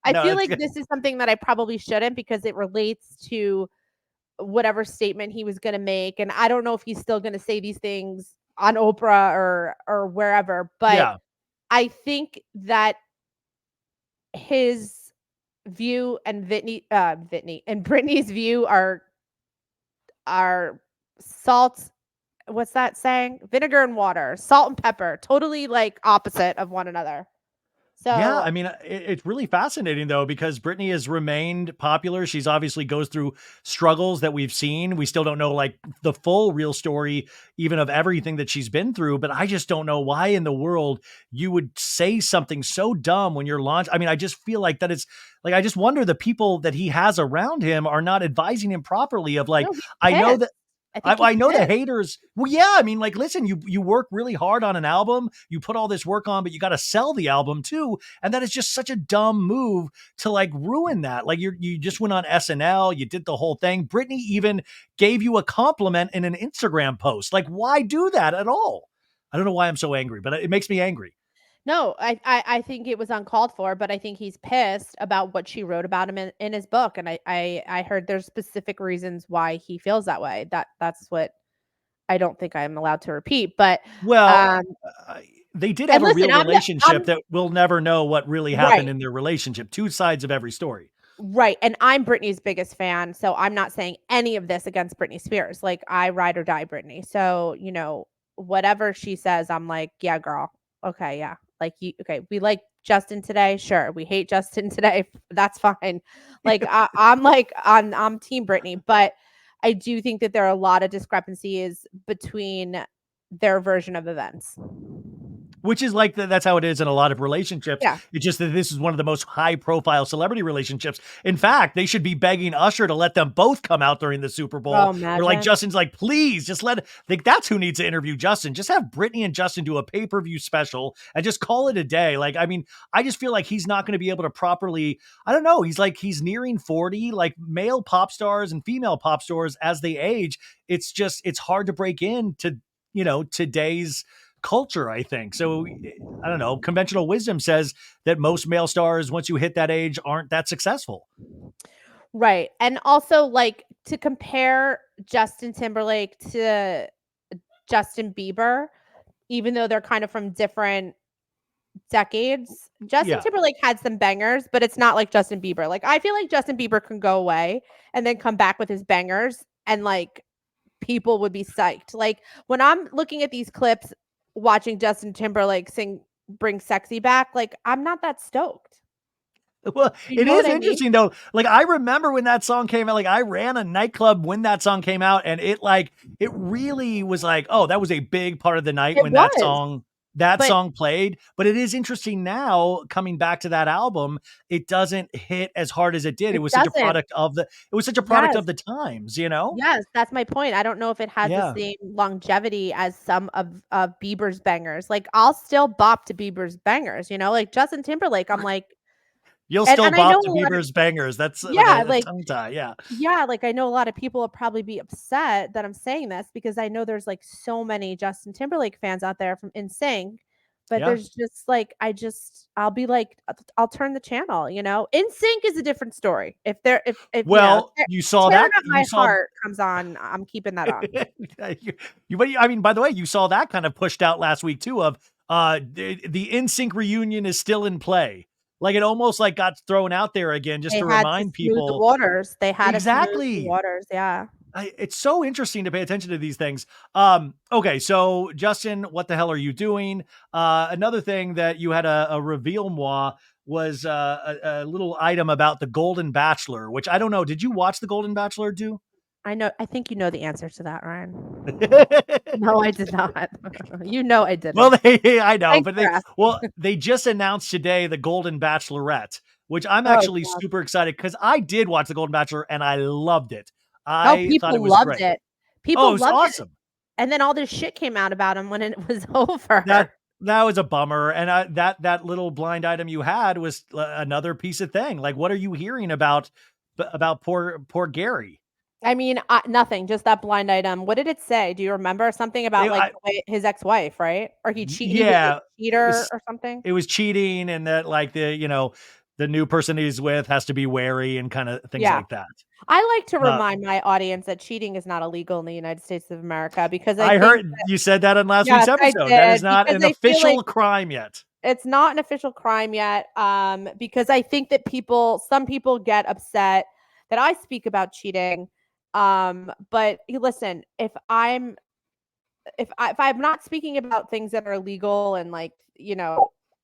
I No, feel it's like good. this is something that I probably shouldn't because it relates to whatever statement he was gonna make, and I don't know if he's still gonna say these things on Oprah or wherever, but Yeah. I think that his view and Whitney and Britney's view are salt what's that saying? Vinegar and water, salt and pepper, totally, like, opposite of one another. Yeah, So I mean, it's really fascinating though because Britney has remained popular. She's obviously goes through struggles that we've seen. We still don't know like the full real story, even of everything that she's been through. But I just don't know why in the world you would say something so dumb when you're launched. I mean, I just feel like that it's like I just wonder the people that he has around him are not advising him properly. Of like, no, he's I know pissed. that I think he's I know the pissed. haters. Well, yeah, I mean, like, listen, you work really hard on an album, you put all this work on, but you got to sell the album too, and that is just such a dumb move to like ruin that. Like, you just went on SNL, you did the whole thing. Britney even gave you a compliment in an Instagram post. Like, why do that at all? I don't know why I'm so angry, but it makes me angry. No, I think it was uncalled for, but I think he's pissed about what she wrote about him in his book, and I heard there's specific reasons why he feels that way. That's what I don't think I'm allowed to repeat, but, Well, um uh, they did and have a listen, real relationship I'm that we'll never know what really happened right. in their relationship. Two sides of every story. Right, and I'm Britney's biggest fan, so I'm not saying any of this against Britney Spears, like, I ride or die Britney, so, whatever she says, I'm like, "Yeah, girl. Okay, yeah. Like, you okay, we like Justin today? Sure. We hate Justin today? That's fine." Like, I'm like, I'm team Britney, but I do think that there are a lot of discrepancies between their version of events. Which is like that's how it is in a lot of relationships. Yeah. It's just that this is one of the most high profile celebrity relationships. In fact, they should be begging Usher to let them both come out during the Super Oh, Bowl. Where like imagine. Justin's like, please just like that's who needs to interview Justin. Just have Britney and Justin do a pay-per-view special and just call it a day. Like, I mean, I just feel like he's not going to be able to properly, I don't know. He's nearing 40, like male pop stars and female pop stars as they age. It's hard to break into, today's culture, I think. So I don't know. Conventional wisdom says that most male stars, once you hit that age, aren't that successful. Right. And also, like, to compare Justin Timberlake to Justin Bieber, even though they're kind of from different decades, Justin Yeah. Timberlake had some bangers, but it's not like Justin Bieber. Like, I feel like Justin Bieber can go away and then come back with his bangers, and like people would be psyched. Like, when I'm looking at these clips, watching Justin Timberlake sing Bring Sexy Back, like, I'm not that stoked. Well, You it know what is I mean? interesting though. Like I remember when that song came out, like I ran a nightclub when that song came out and it really was like, oh, that was a big part of the night It when was, that but song played. But it is interesting now coming back to that album, it doesn't hit as hard as it did. it doesn't. It was such a product Yes. of the times, you know? Yes, that's my point. I don't know if it has the Yeah. same longevity as some of Bieber's bangers. Like, I'll still bop to Bieber's bangers, like Justin Timberlake, I'm like, You'll and still I know bop a to lot of Bieber's bangers. That's like yeah, a like tongue tie. Yeah. yeah, like, I know a lot of people will probably be upset that I'm saying this because I know there's, like, so many Justin Timberlake fans out there from NSYNC, but Yeah. there's just, like, I'll be like, I'll turn the channel, NSYNC is a different story. If, Well, Tear Up My Heart comes on, I'm keeping that on. I mean, by the way, you saw that kind of pushed out last week too of the NSYNC reunion is still in play. Like it almost like got thrown out there again just They to had to remind smooth the people waters. They had to smooth the exactly. waters, yeah. It's so interesting to pay attention to these things. Okay, so Justin, what the hell are you doing? Another thing that you had a reveal moi was a little item about the Golden Bachelor, which I don't know. Did you watch the Golden Bachelor do? I think you know the answer to that, Ryan. No, I did not. You know I Well, didn't. I know, Thanks but for asking. they just announced today the Golden Bachelorette, which I'm Oh, actually god. super excited because I did watch the Golden Bachelor and I loved it. Oh, I thought it people was loved great. it. Oh, it People was loved it, awesome. and then all this shit came out about him when it was over. That was a bummer, and that little blind item you had was another piece of thing. Like, what are you hearing about poor Gary? I mean, nothing, just that blind item. What did it say? Do you remember? Something about, It, like, I, the way his ex-wife, right? Or he was a yeah, it cheater was or something? it was cheating, and that like the new person he's with has to be wary and kind of things Yeah. like that. I like to Uh, remind my audience that cheating is not illegal in the United States of America because I I think heard you said that in last week's yes, I episode. That is did, not because an I feel like official crime yet. it's not an official crime yet, because I think that some people get upset that I speak about cheating, but listen, if I'm not speaking about things that are illegal and, like,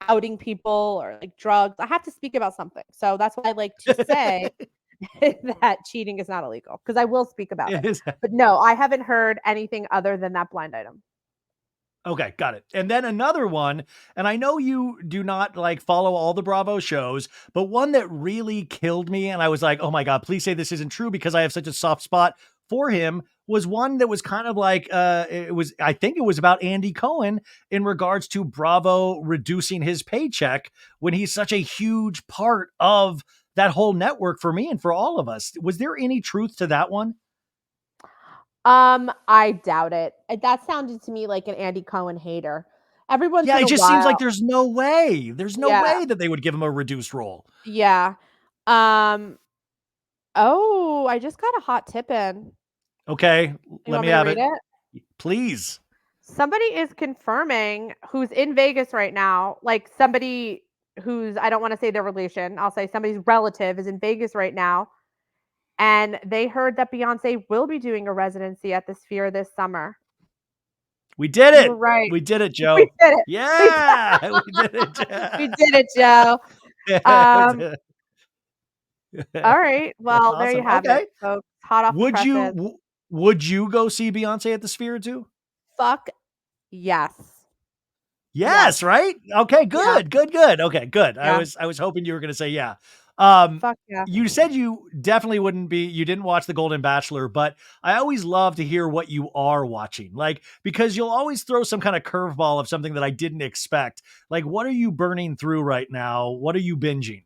outing people or, like, drugs, I have to speak about something. So that's why I like to say that cheating is not illegal because I will speak about It it. is. But no, I haven't heard anything other than that blind item. Okay, got it. And then another one, and I know you do not like follow all the Bravo shows, but one that really killed me, and I was like, oh my God, please say this isn't true because I have such a soft spot for him, was one that was kind of like, I think it was about Andy Cohen in regards to Bravo reducing his paycheck when he's such a huge part of that whole network for me and for all of us. Was there any truth to that one? I doubt it. That sounded to me like an Andy Cohen hater. Every once Yeah, in it a just seems like while, there's no way. There's no yeah, way that they would give him a reduced role. yeah. Um, oh, I just got a hot tip in. Okay, You let want me me to have read it. it? Please. Somebody is confirming who's in Vegas right now, like somebody who's I don't want to say their relation. I'll say somebody's relative is in Vegas right now, and they heard that Beyonce will be doing a residency at the Sphere this summer. We did You were it. right. We did it, We Joe. did it. We did Yeah, we did we it. did it, Joe. Um, all right. That's Well, there you awesome. have it, Okay. folks. Hot off the Would you presses. w would you go see Beyonce at the Sphere too? Fuck yes. Yes. Yes, right? Okay, Yeah. good, good, good. Okay, good. Yeah. I was hoping you were gonna say yeah. Um, Fuck yeah. you said you definitely wouldn't be you didn't watch The Golden Bachelor, but I always love to hear what you are watching. Like, because you'll always throw some kind of curveball of something that I didn't expect. Like, what are you burning through right now? What are you binging?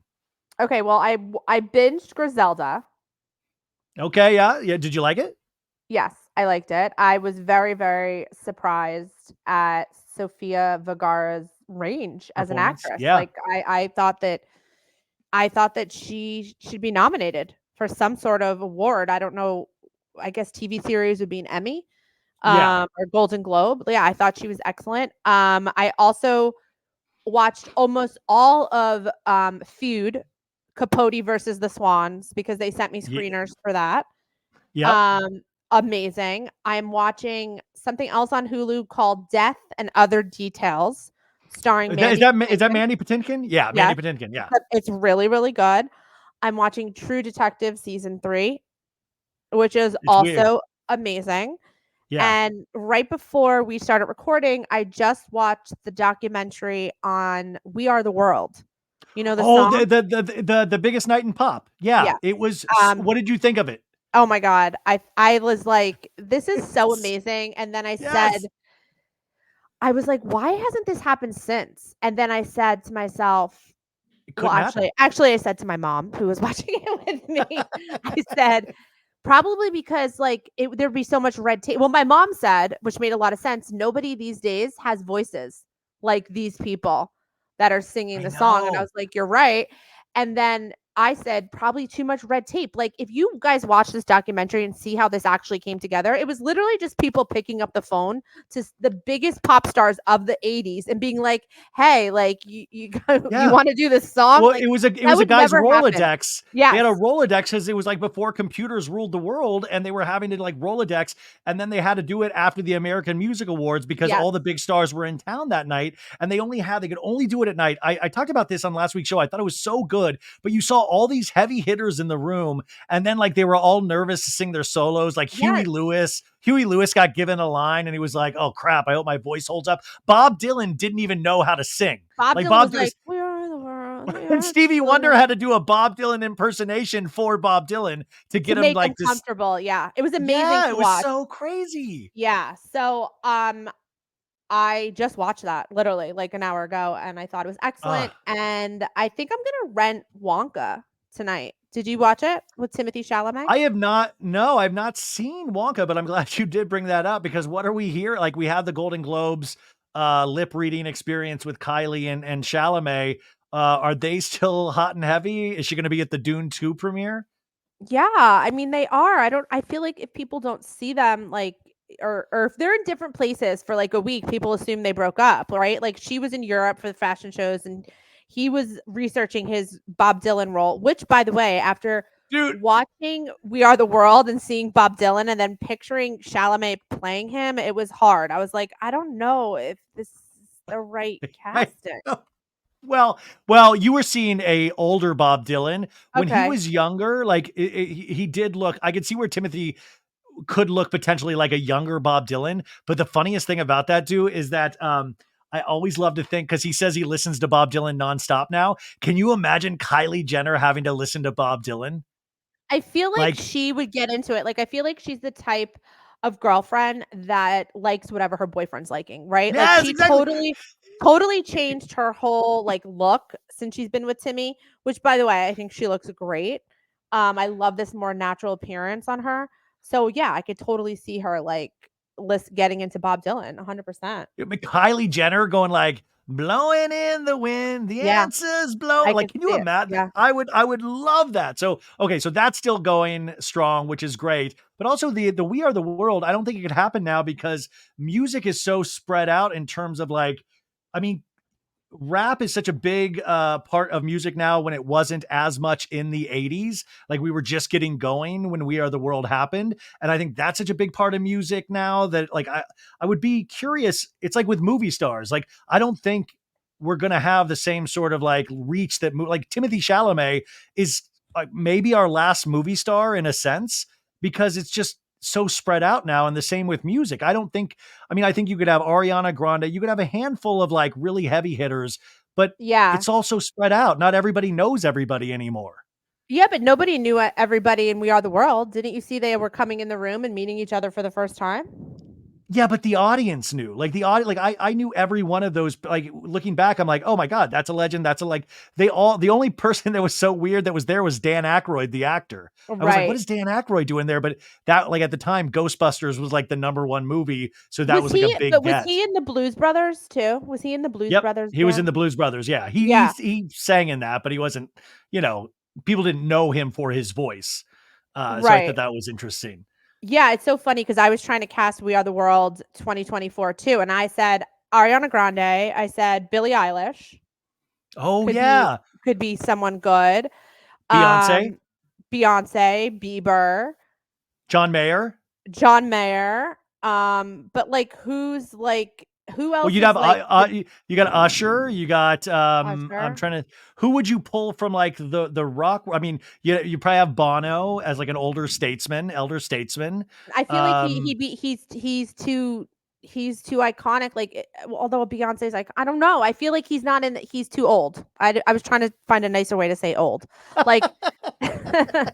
Okay, well, I binged Griselda. Okay, yeah, yeah. Did you like it? Yes, I liked it. I was very, very surprised at Sofia Vergara's range as an Performance? actress. Yeah, Like I thought that she should be nominated for some sort of award. I don't know. I guess TV series would be an Emmy, yeah. or Golden Globe. Yeah, I thought she was excellent. I also watched almost all of Feud, Capote versus the Swans, because they sent me Ye- screeners for that. Yep. Um, Amazing. I'm watching something else on Hulu called Death and Other Details, starring Mandy Is that Patinkin. Mandy Patinkin? Yeah, Mandy Yes, Patinkin. Yeah, it's really, really good. I'm watching True Detective season 3, which is it's weird. also amazing. Yeah. And right before we started recording, I just watched the documentary on We Are the World. You know the Oh, song? the biggest night in pop. Yeah, Yeah. it was. Um, What did you think of it? oh my god. I was like, "This is so amazing." And then Yes, I was like, "Why hasn't this happened since?" And then I said to myself, it well, couldn't happen. actually, I said to my mom, who was watching it with me, I said, probably because, like, there'd be so much red tape. Well, my mom said, which made a lot of sense, nobody these days has voices like these people that are singing I the song, and I know. was like, "You're right." And then I said, "Probably too much red tape." Like, if you guys watch this documentary and see how this actually came together, it was literally just people picking up the phone to the biggest pop stars of the '80s and being like, "Hey, like, you you Yeah. wanna do this song?" Well, Like, it that was a would guy's never happen. Rolodex. They had a Yes. Rolodex because it was like before computers ruled the world, and they were having to like Rolodex, and then they had to do it after the American Music Awards because Yes. all the big stars were in town that night, and they could only do it at night. I talked about this on last week's show. I thought it was so good, but you saw all these heavy hitters in the room, and then like they were all nervous to sing their solos. Like Yes. Huey Lewis got given a line, and he was like, "Oh crap, I hope my voice holds up." Bob Dylan didn't even know how to sing. Bob Like Dylan was Bob like, Dylan, "We are the world, we and are Stevie Wonder children," had to do a Bob Dylan impersonation for Bob Dylan to to get him make him like this. comfortable, yeah. It was amazing Yeah, to it was watch. so crazy. Yeah, so, I just watched that literally like an hour ago, and I thought it was Uh, excellent, and I think I'm gonna rent Wonka tonight. Did you watch it with Timothy Chalamet? I have not, no, I've not seen Wonka, but I'm glad you did bring that up because what are we here? Like we have the Golden Globes lip reading experience with Kylie and Chalamet. Are they still hot and heavy? Is she going to be at the Dune 2 premiere? Yeah, I mean, they are. I feel like if people don't see them, like, or if they're in different places for like a week, people assume they broke up, right? Like she was in Europe for the fashion shows and he was researching his Bob Dylan role, which by the way, after Dude, watching We Are the World and seeing Bob Dylan and then picturing Chalamet playing him, it was hard. I was like, I don't know if this is the right I casting. well, you were seeing a older Bob Dylan when he Okay. was younger. Like he did look. I could see where Timothy could look potentially like a younger Bob Dylan. But the funniest thing about that dude is that I always love to think because he says he listens to Bob Dylan nonstop now. Can you imagine Kylie Jenner having to listen to Bob Dylan? I feel like Like, she would get into it. Like, I feel like she's the type of girlfriend that likes whatever her boyfriend's liking, right? Like, yes, she exactly. totally changed her whole, like, look since she's been with Timmy, which, by the way, I think she looks great. I love this more natural appearance on her. So, yeah, I could totally see her, like, getting into Bob Dylan 100%. Kylie Jenner going like blowing in the wind, the Yeah, answers blow. I Like, could can you see it. imagine? Yeah. I would love that. So okay, so that's still going strong, which is great. But also the We Are the World, I don't think it could happen now because music is so spread out in terms of like, I mean, rap is such a big part of music now when it wasn't as much in the 80s. Like we were just getting going when We Are the World happened. And I think that's such a big part of music now that like I would be curious. It's like with movie stars. Like I don't think we're gonna have the same sort of like reach that like Timothy Chalamet is like maybe our last movie star in a sense because it's just so spread out now. And the same with music. I think you could have Ariana Grande, you could have a handful of like really heavy hitters, but Yeah. it's also spread out. Not everybody knows everybody anymore. Yeah, but nobody knew everybody in We Are the World. Didn't you see they were coming in the room and meeting each other for the first time? Yeah, but the audience knew. Like the audience, like I knew every one of those. Like looking back, I'm like, oh my god, that's a legend. That's a like they all. The only person that was so weird that was there was Dan Aykroyd, the actor. I was like, what Right. is Dan Aykroyd doing there? But that like at the time, Ghostbusters was like the number one movie, so that Was was like a he big but was get. he in the Blues Brothers too? Was he in the Blues Yep, Brothers he was in band? the Blues Brothers. Yeah, Yeah. he sang in that, but he wasn't. You know, people didn't know him for his voice. So I thought Right. that was interesting. Yeah, it's so funny because I was trying to cast We Are the World 2024 too, and I said Ariana Grande, I said Billie Eilish Oh could be yeah, someone good. Beyonce, Um, Beyonce, Bieber, John Mayer. John Mayer. But who Well, else you'd is have like the you got Usher, you got I'm Usher? trying to who would you pull from like the rock? I mean, you probably have Bono as like an elder statesman. I feel like Um, he's too iconic. Although Beyonce's like I don't know. I feel like he's not in. He's too old. I was trying to find a nicer way to say old. Like, I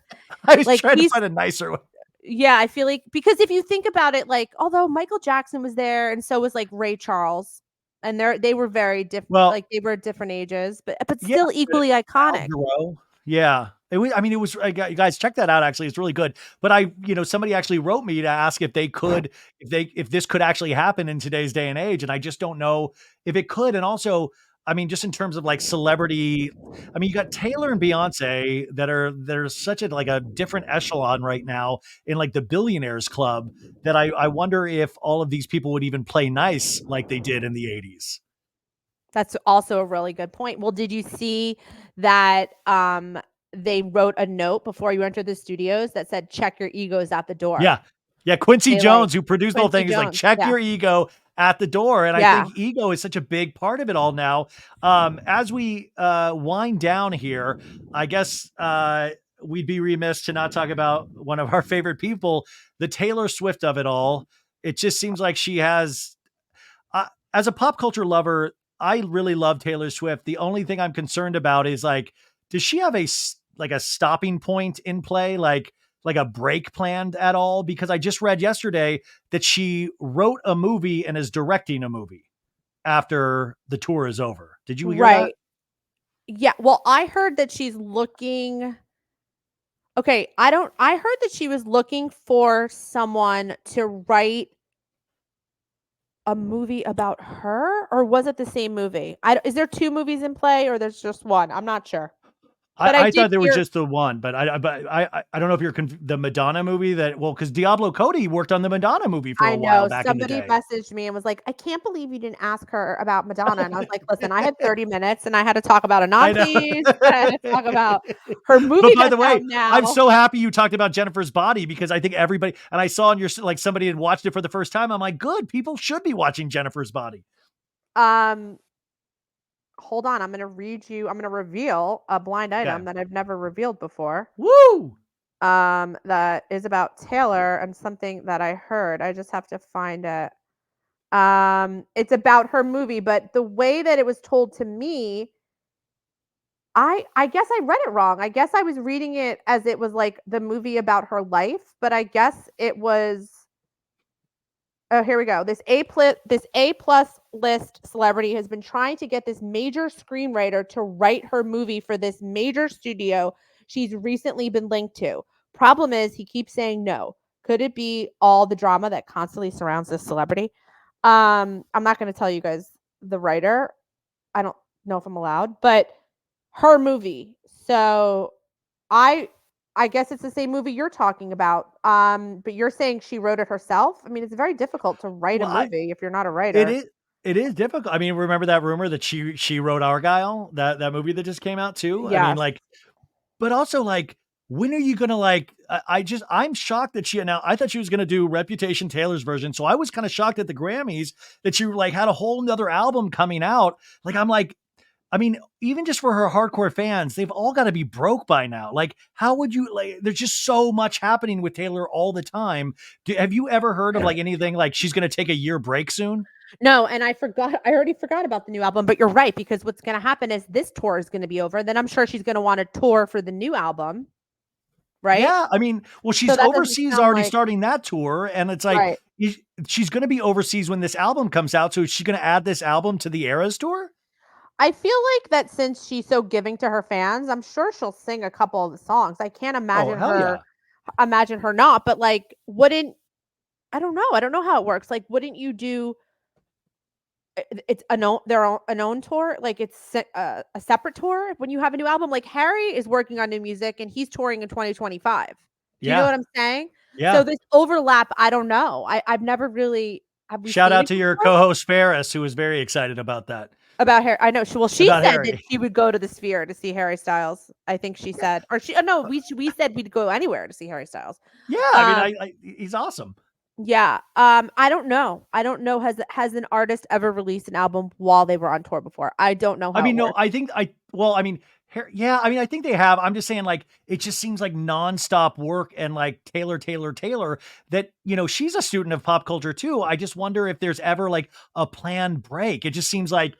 was like trying to he's find a nicer one. yeah. I feel like because if you think about it, like although Michael Jackson was there and so was like Ray Charles, and they were very different. Well, Like they were different ages, but yeah, still equally iconic. Al Jarreau. Yeah. It was, you guys check that out. Actually, it's really good. But somebody actually wrote me to ask if they could, if this could actually happen in today's day and age. And I just don't know if it could. And also, I mean, just in terms of like celebrity, I mean, you got Taylor and Beyonce there's such a, like a different echelon right now in like the billionaires club that I wonder if all of these people would even play nice like they did in the 80s. That's also a really good point. Well, did you see that they wrote a note before you entered the studios that said check your egos at the door. Yeah. Yeah, Quincy They like Jones, who produced the whole Quincy thing, is like, Jones. check Yeah. your ego at the door. And I Yeah. think ego is such a big part of it all now. As we wind down here, I guess we'd be remiss to not talk about one of our favorite people, the Taylor Swift of it all. It just seems like she has, as a pop culture lover, I really love Taylor Swift. The only thing I'm concerned about is like, does she have like a stopping point in play? Like a break planned at all? Because I just read yesterday that she wrote a movie and is directing a movie after the tour is over. Did you hear that? Right. Yeah. Well, I heard that she's looking okay, I heard that she was looking for someone to write a movie about her, or was it the same movie? Is there 2 movies in play or there's just 1? I'm not sure. But I I did thought there was hear just the one, but I don't know if you're the Madonna movie because Diablo Cody worked on the Madonna movie for I a while know. back in the Somebody day. messaged me and was like, "I can't believe you didn't ask her about Madonna." And I was like, "Listen, I had 30 minutes and I had to talk about I know. Anantis. I had to talk about her But movie by the that's out way, I'm now." so happy you talked about Jennifer's Body because I think everybody, and I saw on your, like somebody had watched it for the first time. I'm like, good, people should be watching Jennifer's Body. Um, hold on. I'm gonna reveal a blind Okay. item that I've never revealed before. Woo! That is about Taylor and something that I heard. I just have to find it. It's about her movie, but the way that it was told to me, I guess I read it wrong. I guess I was reading it as it was like the movie about her life, but I guess it was oh, here we go. This A plus list celebrity has been trying to get this major screenwriter to write her movie for this major studio she's recently been linked to. Problem is, he keeps saying no. Could it be all the drama that constantly surrounds this celebrity? I'm not going to tell you guys the writer. I don't know if I'm allowed, but her movie. So I I guess it's the same movie you're talking about. But you're saying she wrote it herself? I mean, it's very difficult to write a Well, movie if you're not a it writer. is it is difficult. I mean, remember that rumor that she wrote Argyle, that movie that just came out too? I mean, Yes. like, but also like, when are you gonna like? I'm shocked that I thought she was gonna do Reputation Taylor's version, so I was kind of shocked at the Grammys that she like had a whole nother album coming out. Like, I'm like, I mean, even just for her hardcore fans, they've all got to be broke by now. Like, how would you like? There's just so much happening with Taylor all the time. Have you ever heard of like anything like she's going to take a year break soon? No, and I already forgot about the new album, but you're right, because what's going to happen is this tour is going to be over. Then I'm sure she's going to want to tour for the new album, right? Yeah, I mean, well, So she's that doesn't overseas sound already like starting that tour, and it's like right. she's going to be overseas when this album comes out. So is she going to add this album to the Eras tour? I feel like that since she's so giving to her fans, I'm sure she'll sing a couple of the songs. I can't Oh, hell yeah. imagine her not, but like wouldn't I don't know. I don't know how it works. Like wouldn't you do it's a known tour, like it's a separate tour when you have a new album. Like Harry is working on new music and he's touring in 2025. Do you know Yeah. what I'm saying? So Yeah. this overlap, I don't know. I've never really have we Shout seen out it to your before co-host Ferris, who was very excited about that. about Harry? I know. She About said that Harry. she would go to the Sphere to see Harry Styles. I think she said, or she. No, we said we'd go anywhere to see Harry Styles. Yeah, I mean, Um, he's awesome. yeah. I don't know. I don't know. Has an artist ever released an album while they were on tour before? I don't know I how it mean, no, works. I think well, I mean, yeah, I mean, I think they have. I'm just saying, like, it just seems like nonstop work and like Taylor, that, she's a student of pop culture too. I just wonder if there's ever like a planned break. It just seems like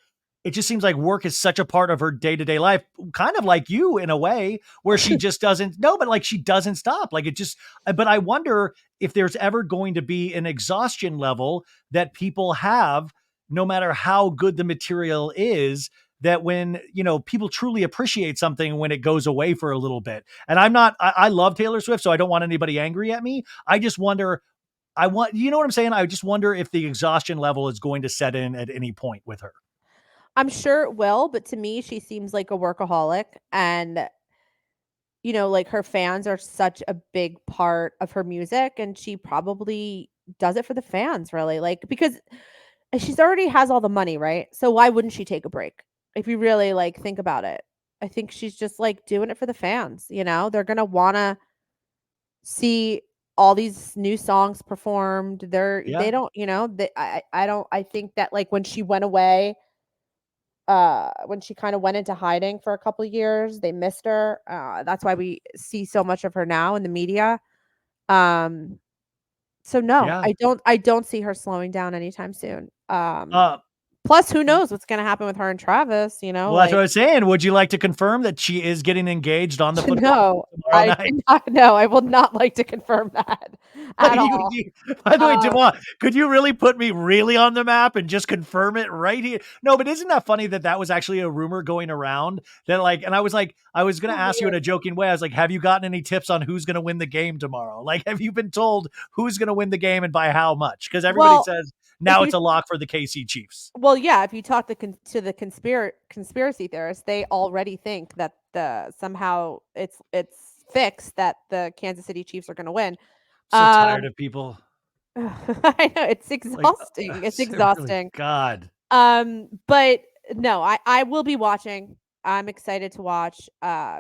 work is such a part of her day-to-day life, kind of like you in a way, where she just doesn't no, but like she doesn't stop. Like it just, but I wonder if there's ever going to be an exhaustion level that people have, no matter how good the material is, that when people truly appreciate something when it goes away for a little bit. And I love Taylor Swift, so I don't want anybody angry at me. I just wonder, you know what I'm saying? I just wonder if the exhaustion level is going to set in at any point with her. I'm sure it will, but to me, she seems like a workaholic. And, like her fans are such a big part of her music. And she probably does it for the fans, really. Like, because she's already has all the money, right? So why wouldn't she take a break? If you really like think about it, I think she's just like doing it for the fans. They're going to want to see all these new songs performed. They Yeah. don't, I don't, I think that like when she went away, when she kind of went into hiding for a couple years. They missed her. That's why we see so much of her now in the media. Um, so no, Yeah. I don't see her slowing down anytime soon. Uh, Plus who knows what's gonna happen with her and Travis, well, that's what like I was saying. Would you like to confirm that she is getting engaged on the football no, field tomorrow I night? cannot no, I will not like to confirm that Like at all. by the way, Um, Deuxmoi, could you really put me really on the map and just confirm it right here? No, but isn't that funny that was actually a rumor going around that like, and I was like, I was going so to ask you in weird. a joking way. I was like, have you gotten any tips on who's going to win the game tomorrow? Like, have you been told who's going to win the game and by how much? Because everybody Well, says if now you it's a lock for the KC Chiefs. well, yeah, if you talk to the conspiracy theorists, they already think that the somehow it's fixed that the Kansas City Chiefs are going to win. So tired Um, of people I know it's like, exhausting. It's really, exhausting. God. But no, I will be watching. I'm excited to watch.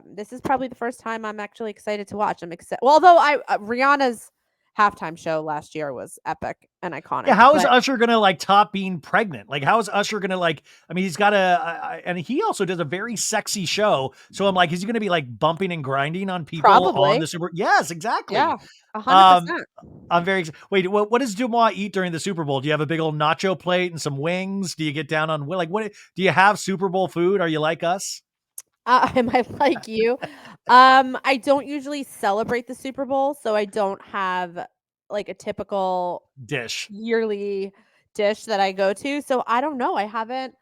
This is probably the first time I'm actually excited to watch. I'm excited. Well, although Rihanna's halftime show last year was epic and Yeah, iconic, how is but Usher gonna like top being pregnant? Like, how is Usher gonna like? I mean, he's got and he also does a very sexy show. So I'm like, is he gonna be like bumping and grinding on people on probably the Super? Yes, exactly. yeah, a hundred Um, percent. I'm very wait. What does Dumois eat during the Super Bowl? Do you have a big old nacho plate and some wings? Do you get down on like what? Do you have Super Bowl food? Are you like us? Am I like you? I don't usually celebrate the Super Bowl, so I don't have like a typical Dish. yearly dish that I go to. So I don't know. I haven't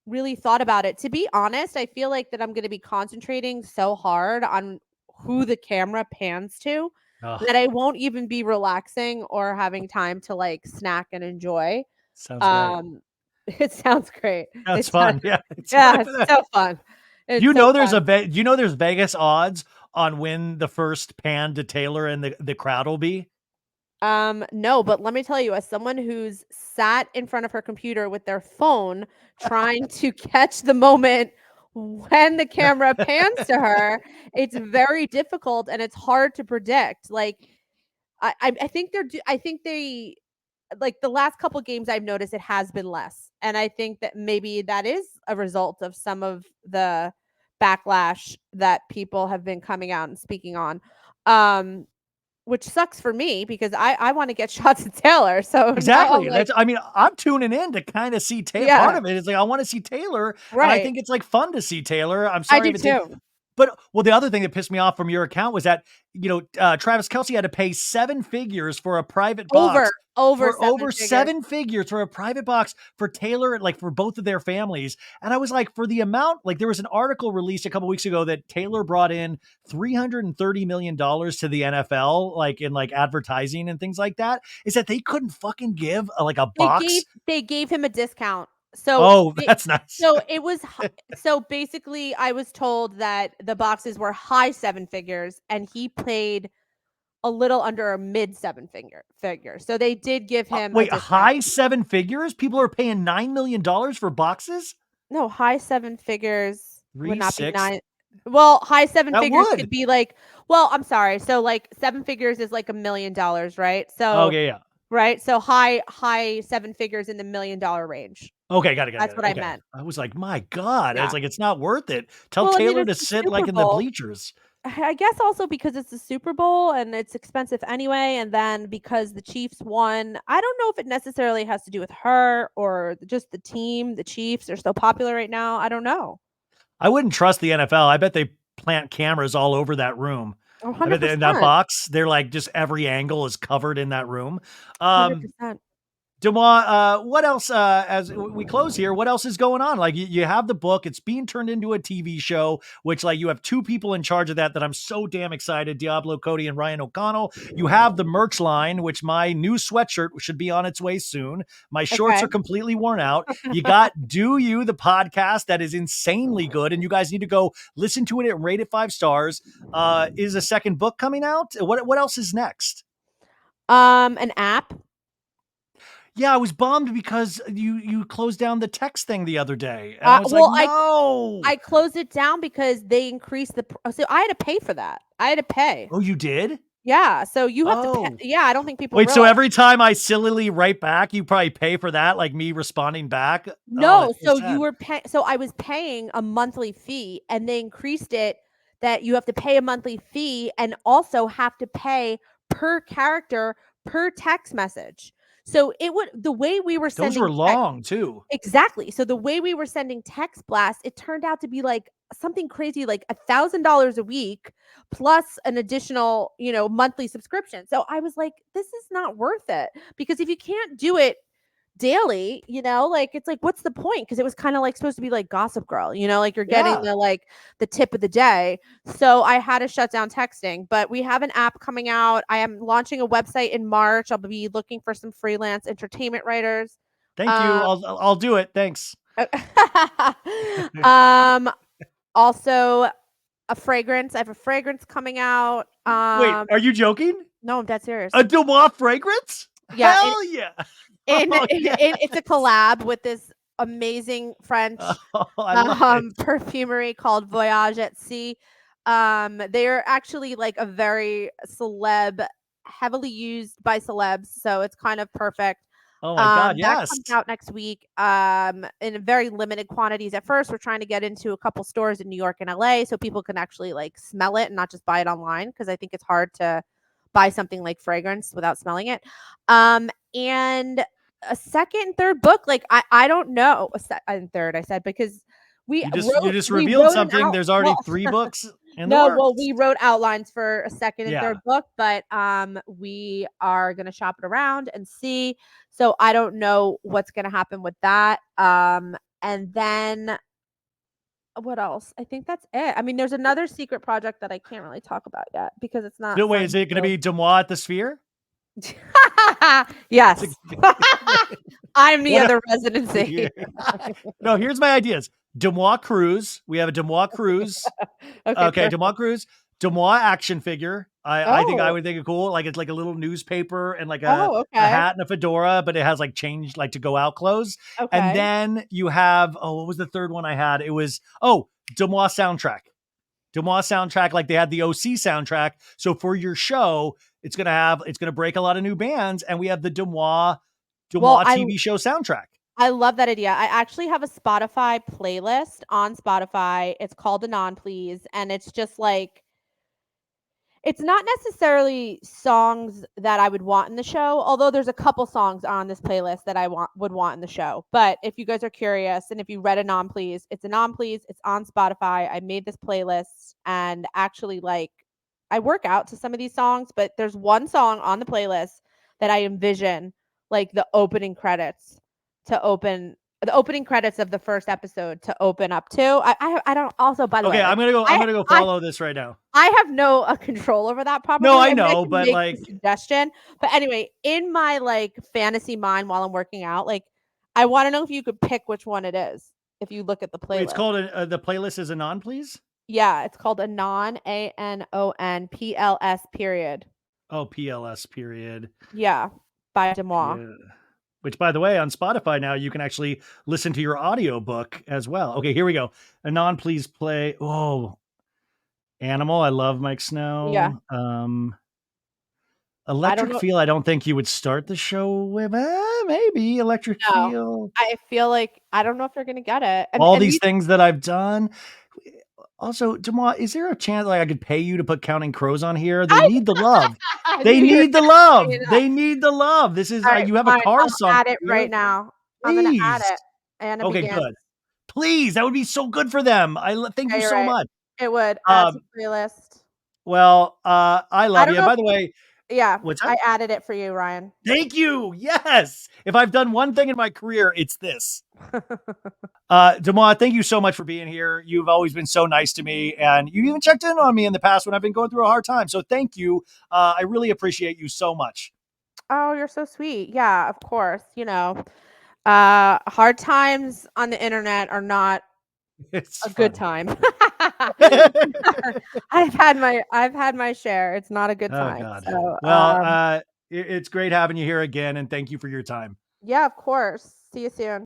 really thought about it. To be honest, I feel like that I'm going to be concentrating so hard on who the camera pans to Oh, that I won't even be relaxing or having time to like snack and enjoy. sounds great. Um, it sounds great. That's It sounds, fun. Yeah, it's yeah, it's so fun. It's so fun. Do you know there's Vegas odds on when the first pan to Taylor and the crowd will be? No, but let me tell you, as someone who's sat in front of her computer with their phone trying to catch the moment when the camera pans to her, it's very difficult and it's hard to predict. Like I think I think they like the last couple games I've noticed it has been less. And I think that maybe that is a result of some of the backlash that people have been coming out and speaking on. Which sucks for me because I want to get shots at Taylor. So now I'm Exactly. like, I mean, I'm tuning in to kind of see part yeah, of it is like I want to see Taylor, and I right. think it's like fun to see Taylor. I'm I sorry do if it did. too. But well, the other thing that pissed me off from your account was that Travis Kelce had to pay 7 figures for a private box Over for seven over figures. 7 figures for a private box for Taylor, like for both of their families. And I was like, for the amount, like there was an article released a couple weeks ago that Taylor brought in $330 million to the NFL, like in like advertising and things like that. Is that they couldn't fucking give like a box? They gave him a discount. So Oh, it that's nice. so it was so basically I was told that the boxes were high seven figures and he paid a little under a mid figure. So they did give him a Wait, discount. high 7 figures? People are paying $9 million for boxes? No, high seven figures would Three, not be six. 9. Well, high seven That figures would. could be like, well, I'm sorry. So like seven figures is like $1 million, right? So Okay, yeah. right. So high seven figures in the $1 million range. Okay, got it, got it, That's got it. what I Okay. meant. I was like, my God. It's Yeah. like, it's not worth it. Tell Well, I mean, Taylor it's to the sit like Super in the Bowl. bleachers. I guess also because it's the Super Bowl and it's expensive anyway, and then because the Chiefs won, I don't know if it necessarily has to do with her or just the team. The Chiefs are so popular right now. I don't know. I wouldn't trust the NFL. I bet they plant cameras all over that room. I bet in that 100%. box, they're like just every angle is covered in that room. Um, 100%. Deuxmoi, what else, as we close here, what else is going on? Like you have the book, it's being turned into a TV show, which like you have two people in charge of that I'm so damn excited. Diablo Cody and Ryan O'Connell. You have the merch line, which my new sweatshirt should be on its way soon. My shorts Okay. are completely worn out. You got Do You, the podcast that is insanely good. And you guys need to go listen to it and rate it 5 stars. Is a second book coming out? What else is next? An app. Yeah, I was bummed because you closed down the text thing the other day, and I was like, Well, "No." I closed it down because they increased so I had to pay for that. I had to pay. Oh, you did? Yeah, so you have to pay. Oh. Yeah, I don't think people Wait, so realize. every time I sillily write back, you probably pay for that, like me responding back? Oh, No, that's so so you sad. were paying. So I was paying a monthly fee, and they increased it that you have to pay a monthly fee and also have to pay per character per text message. So it would the way we were Those sending were text. long too. Exactly. So the way we were sending text blasts, it turned out to be like something crazy, like $1,000 a week plus an additional, monthly subscription. So I was like, this is not worth it because if you can't do it daily, like it's like, what's the point? Because it was kind of like supposed to be like Gossip Girl, like you're getting Yeah. the tip of the day. So I had to shut down texting, but we have an app coming out. I am launching a website in March. I'll be looking for some freelance entertainment writers. Thank you. Um, I'll do it. Thanks. um, also a fragrance. I have a fragrance coming out. Wait, are you joking? No, I'm dead serious. A Deuxmoi fragrance? Yeah, Hell yeah. Oh, yeah. it's a collab with this amazing French Oh, I love it. perfumery called Voyage at Sea. They're actually like a very heavily used by celebs, so it's kind of perfect. Oh my God, That yes. comes out next week. In very limited quantities at first. We're trying to get into a couple stores in New York and LA so people can actually like smell it and not just buy it online because I think it's hard to buy something like fragrance without smelling it. And a second, third book, like I don't know. And third, I said because You just we revealed wrote an something. out. There's already Well, 3 books in the no, well, works. we wrote outlines for a second and Yeah. third book, but we are gonna shop it around and see. So I don't know what's gonna happen with that. And then what else? I think that's it. I mean, there's another secret project that I can't really talk about yet because it's not No, wait, is signed it going to sealed. be Deuxmoi at the Sphere? Yes. I'm the What other residency. No, here's my ideas. Deuxmoi Cruise. We have a Deuxmoi Cruise. Okay, perfect. Deuxmoi Cruise. Deuxmoi action figure. I think I Oh. would think it cool. Like it's like a little newspaper and like Oh, a okay. hat and a fedora, but it has like change like to go out clothes. And Okay. then you have what was the third one I had? It was Deuxmoi soundtrack. Deuxmoi soundtrack, like they had the OC soundtrack. So for your show, it's gonna break a lot of new bands, and we have the Deuxmoi Well, Deuxmoi TV show soundtrack. I love that idea. I actually have a Spotify playlist on Spotify. It's called Anon Please, and it's just like it's not necessarily songs that I would want in the show, although there's a couple songs on this playlist that I would want in the show. But if you guys are curious and if you read Anon Please, it's Anon Please. It's on Spotify. I made this playlist and actually like I work out to some of these songs, but there's one song on the playlist that I envision like to open the opening credits of the first episode to open up to. I don't also by the Okay, way, like I'm I gonna go I follow this right now. I have no control over that No, probably. I I mean, I know, can but make the like, suggestion, but anyway, in my, like, fantasy mind while I'm working out, like, I wanna know if you could pick which one it is if you look at the wait, it's playlist. called the playlist is Anon, please. Yeah, it's called Anon, ANON, PLS period. Oh, PLS period. Yeah, by Deuxmoi. Yeah. Which, by the way, on Spotify now you can actually listen to your audiobook as well. Okay, here we go. Anon, please play. Oh, Animal. I love Mike Yeah, Snow. I don't Electric know Feel. I don't think you would start the show with. Maybe Electric no. Feel. I feel like I don't know if they're gonna get it, All and these these things that I've done. Also, Demois, is there a chance like I could pay you to put Counting Crows on here? They I need the love. I knew They you were need the gonna say love. that. They need the love. This is Alright, you have a fine, car I'll song add it here. right now. I'm gonna add Please. it. Anna Okay, Begins. good. Please, that would be so good for them. Thank Yeah, you you're so right. much. It would add to Um, playlist. well, I I love don't you. know if By the way, yeah, what's that? I added it for you, Ryan. Thank you. Yes. If I've done one thing in my career, it's this. Demois, thank you so much for being here. You've always been so nice to me, and you even checked in on me in the past when I've been going through a hard time. So thank you. I really appreciate you so much. Oh, you're so sweet. Yeah, of course, hard times on the internet are not It's a good funny. time. I've had my share. It's not a good Oh time. God. So, Well, it's great having you here again, and thank you for your time. yeah, of course. See you soon.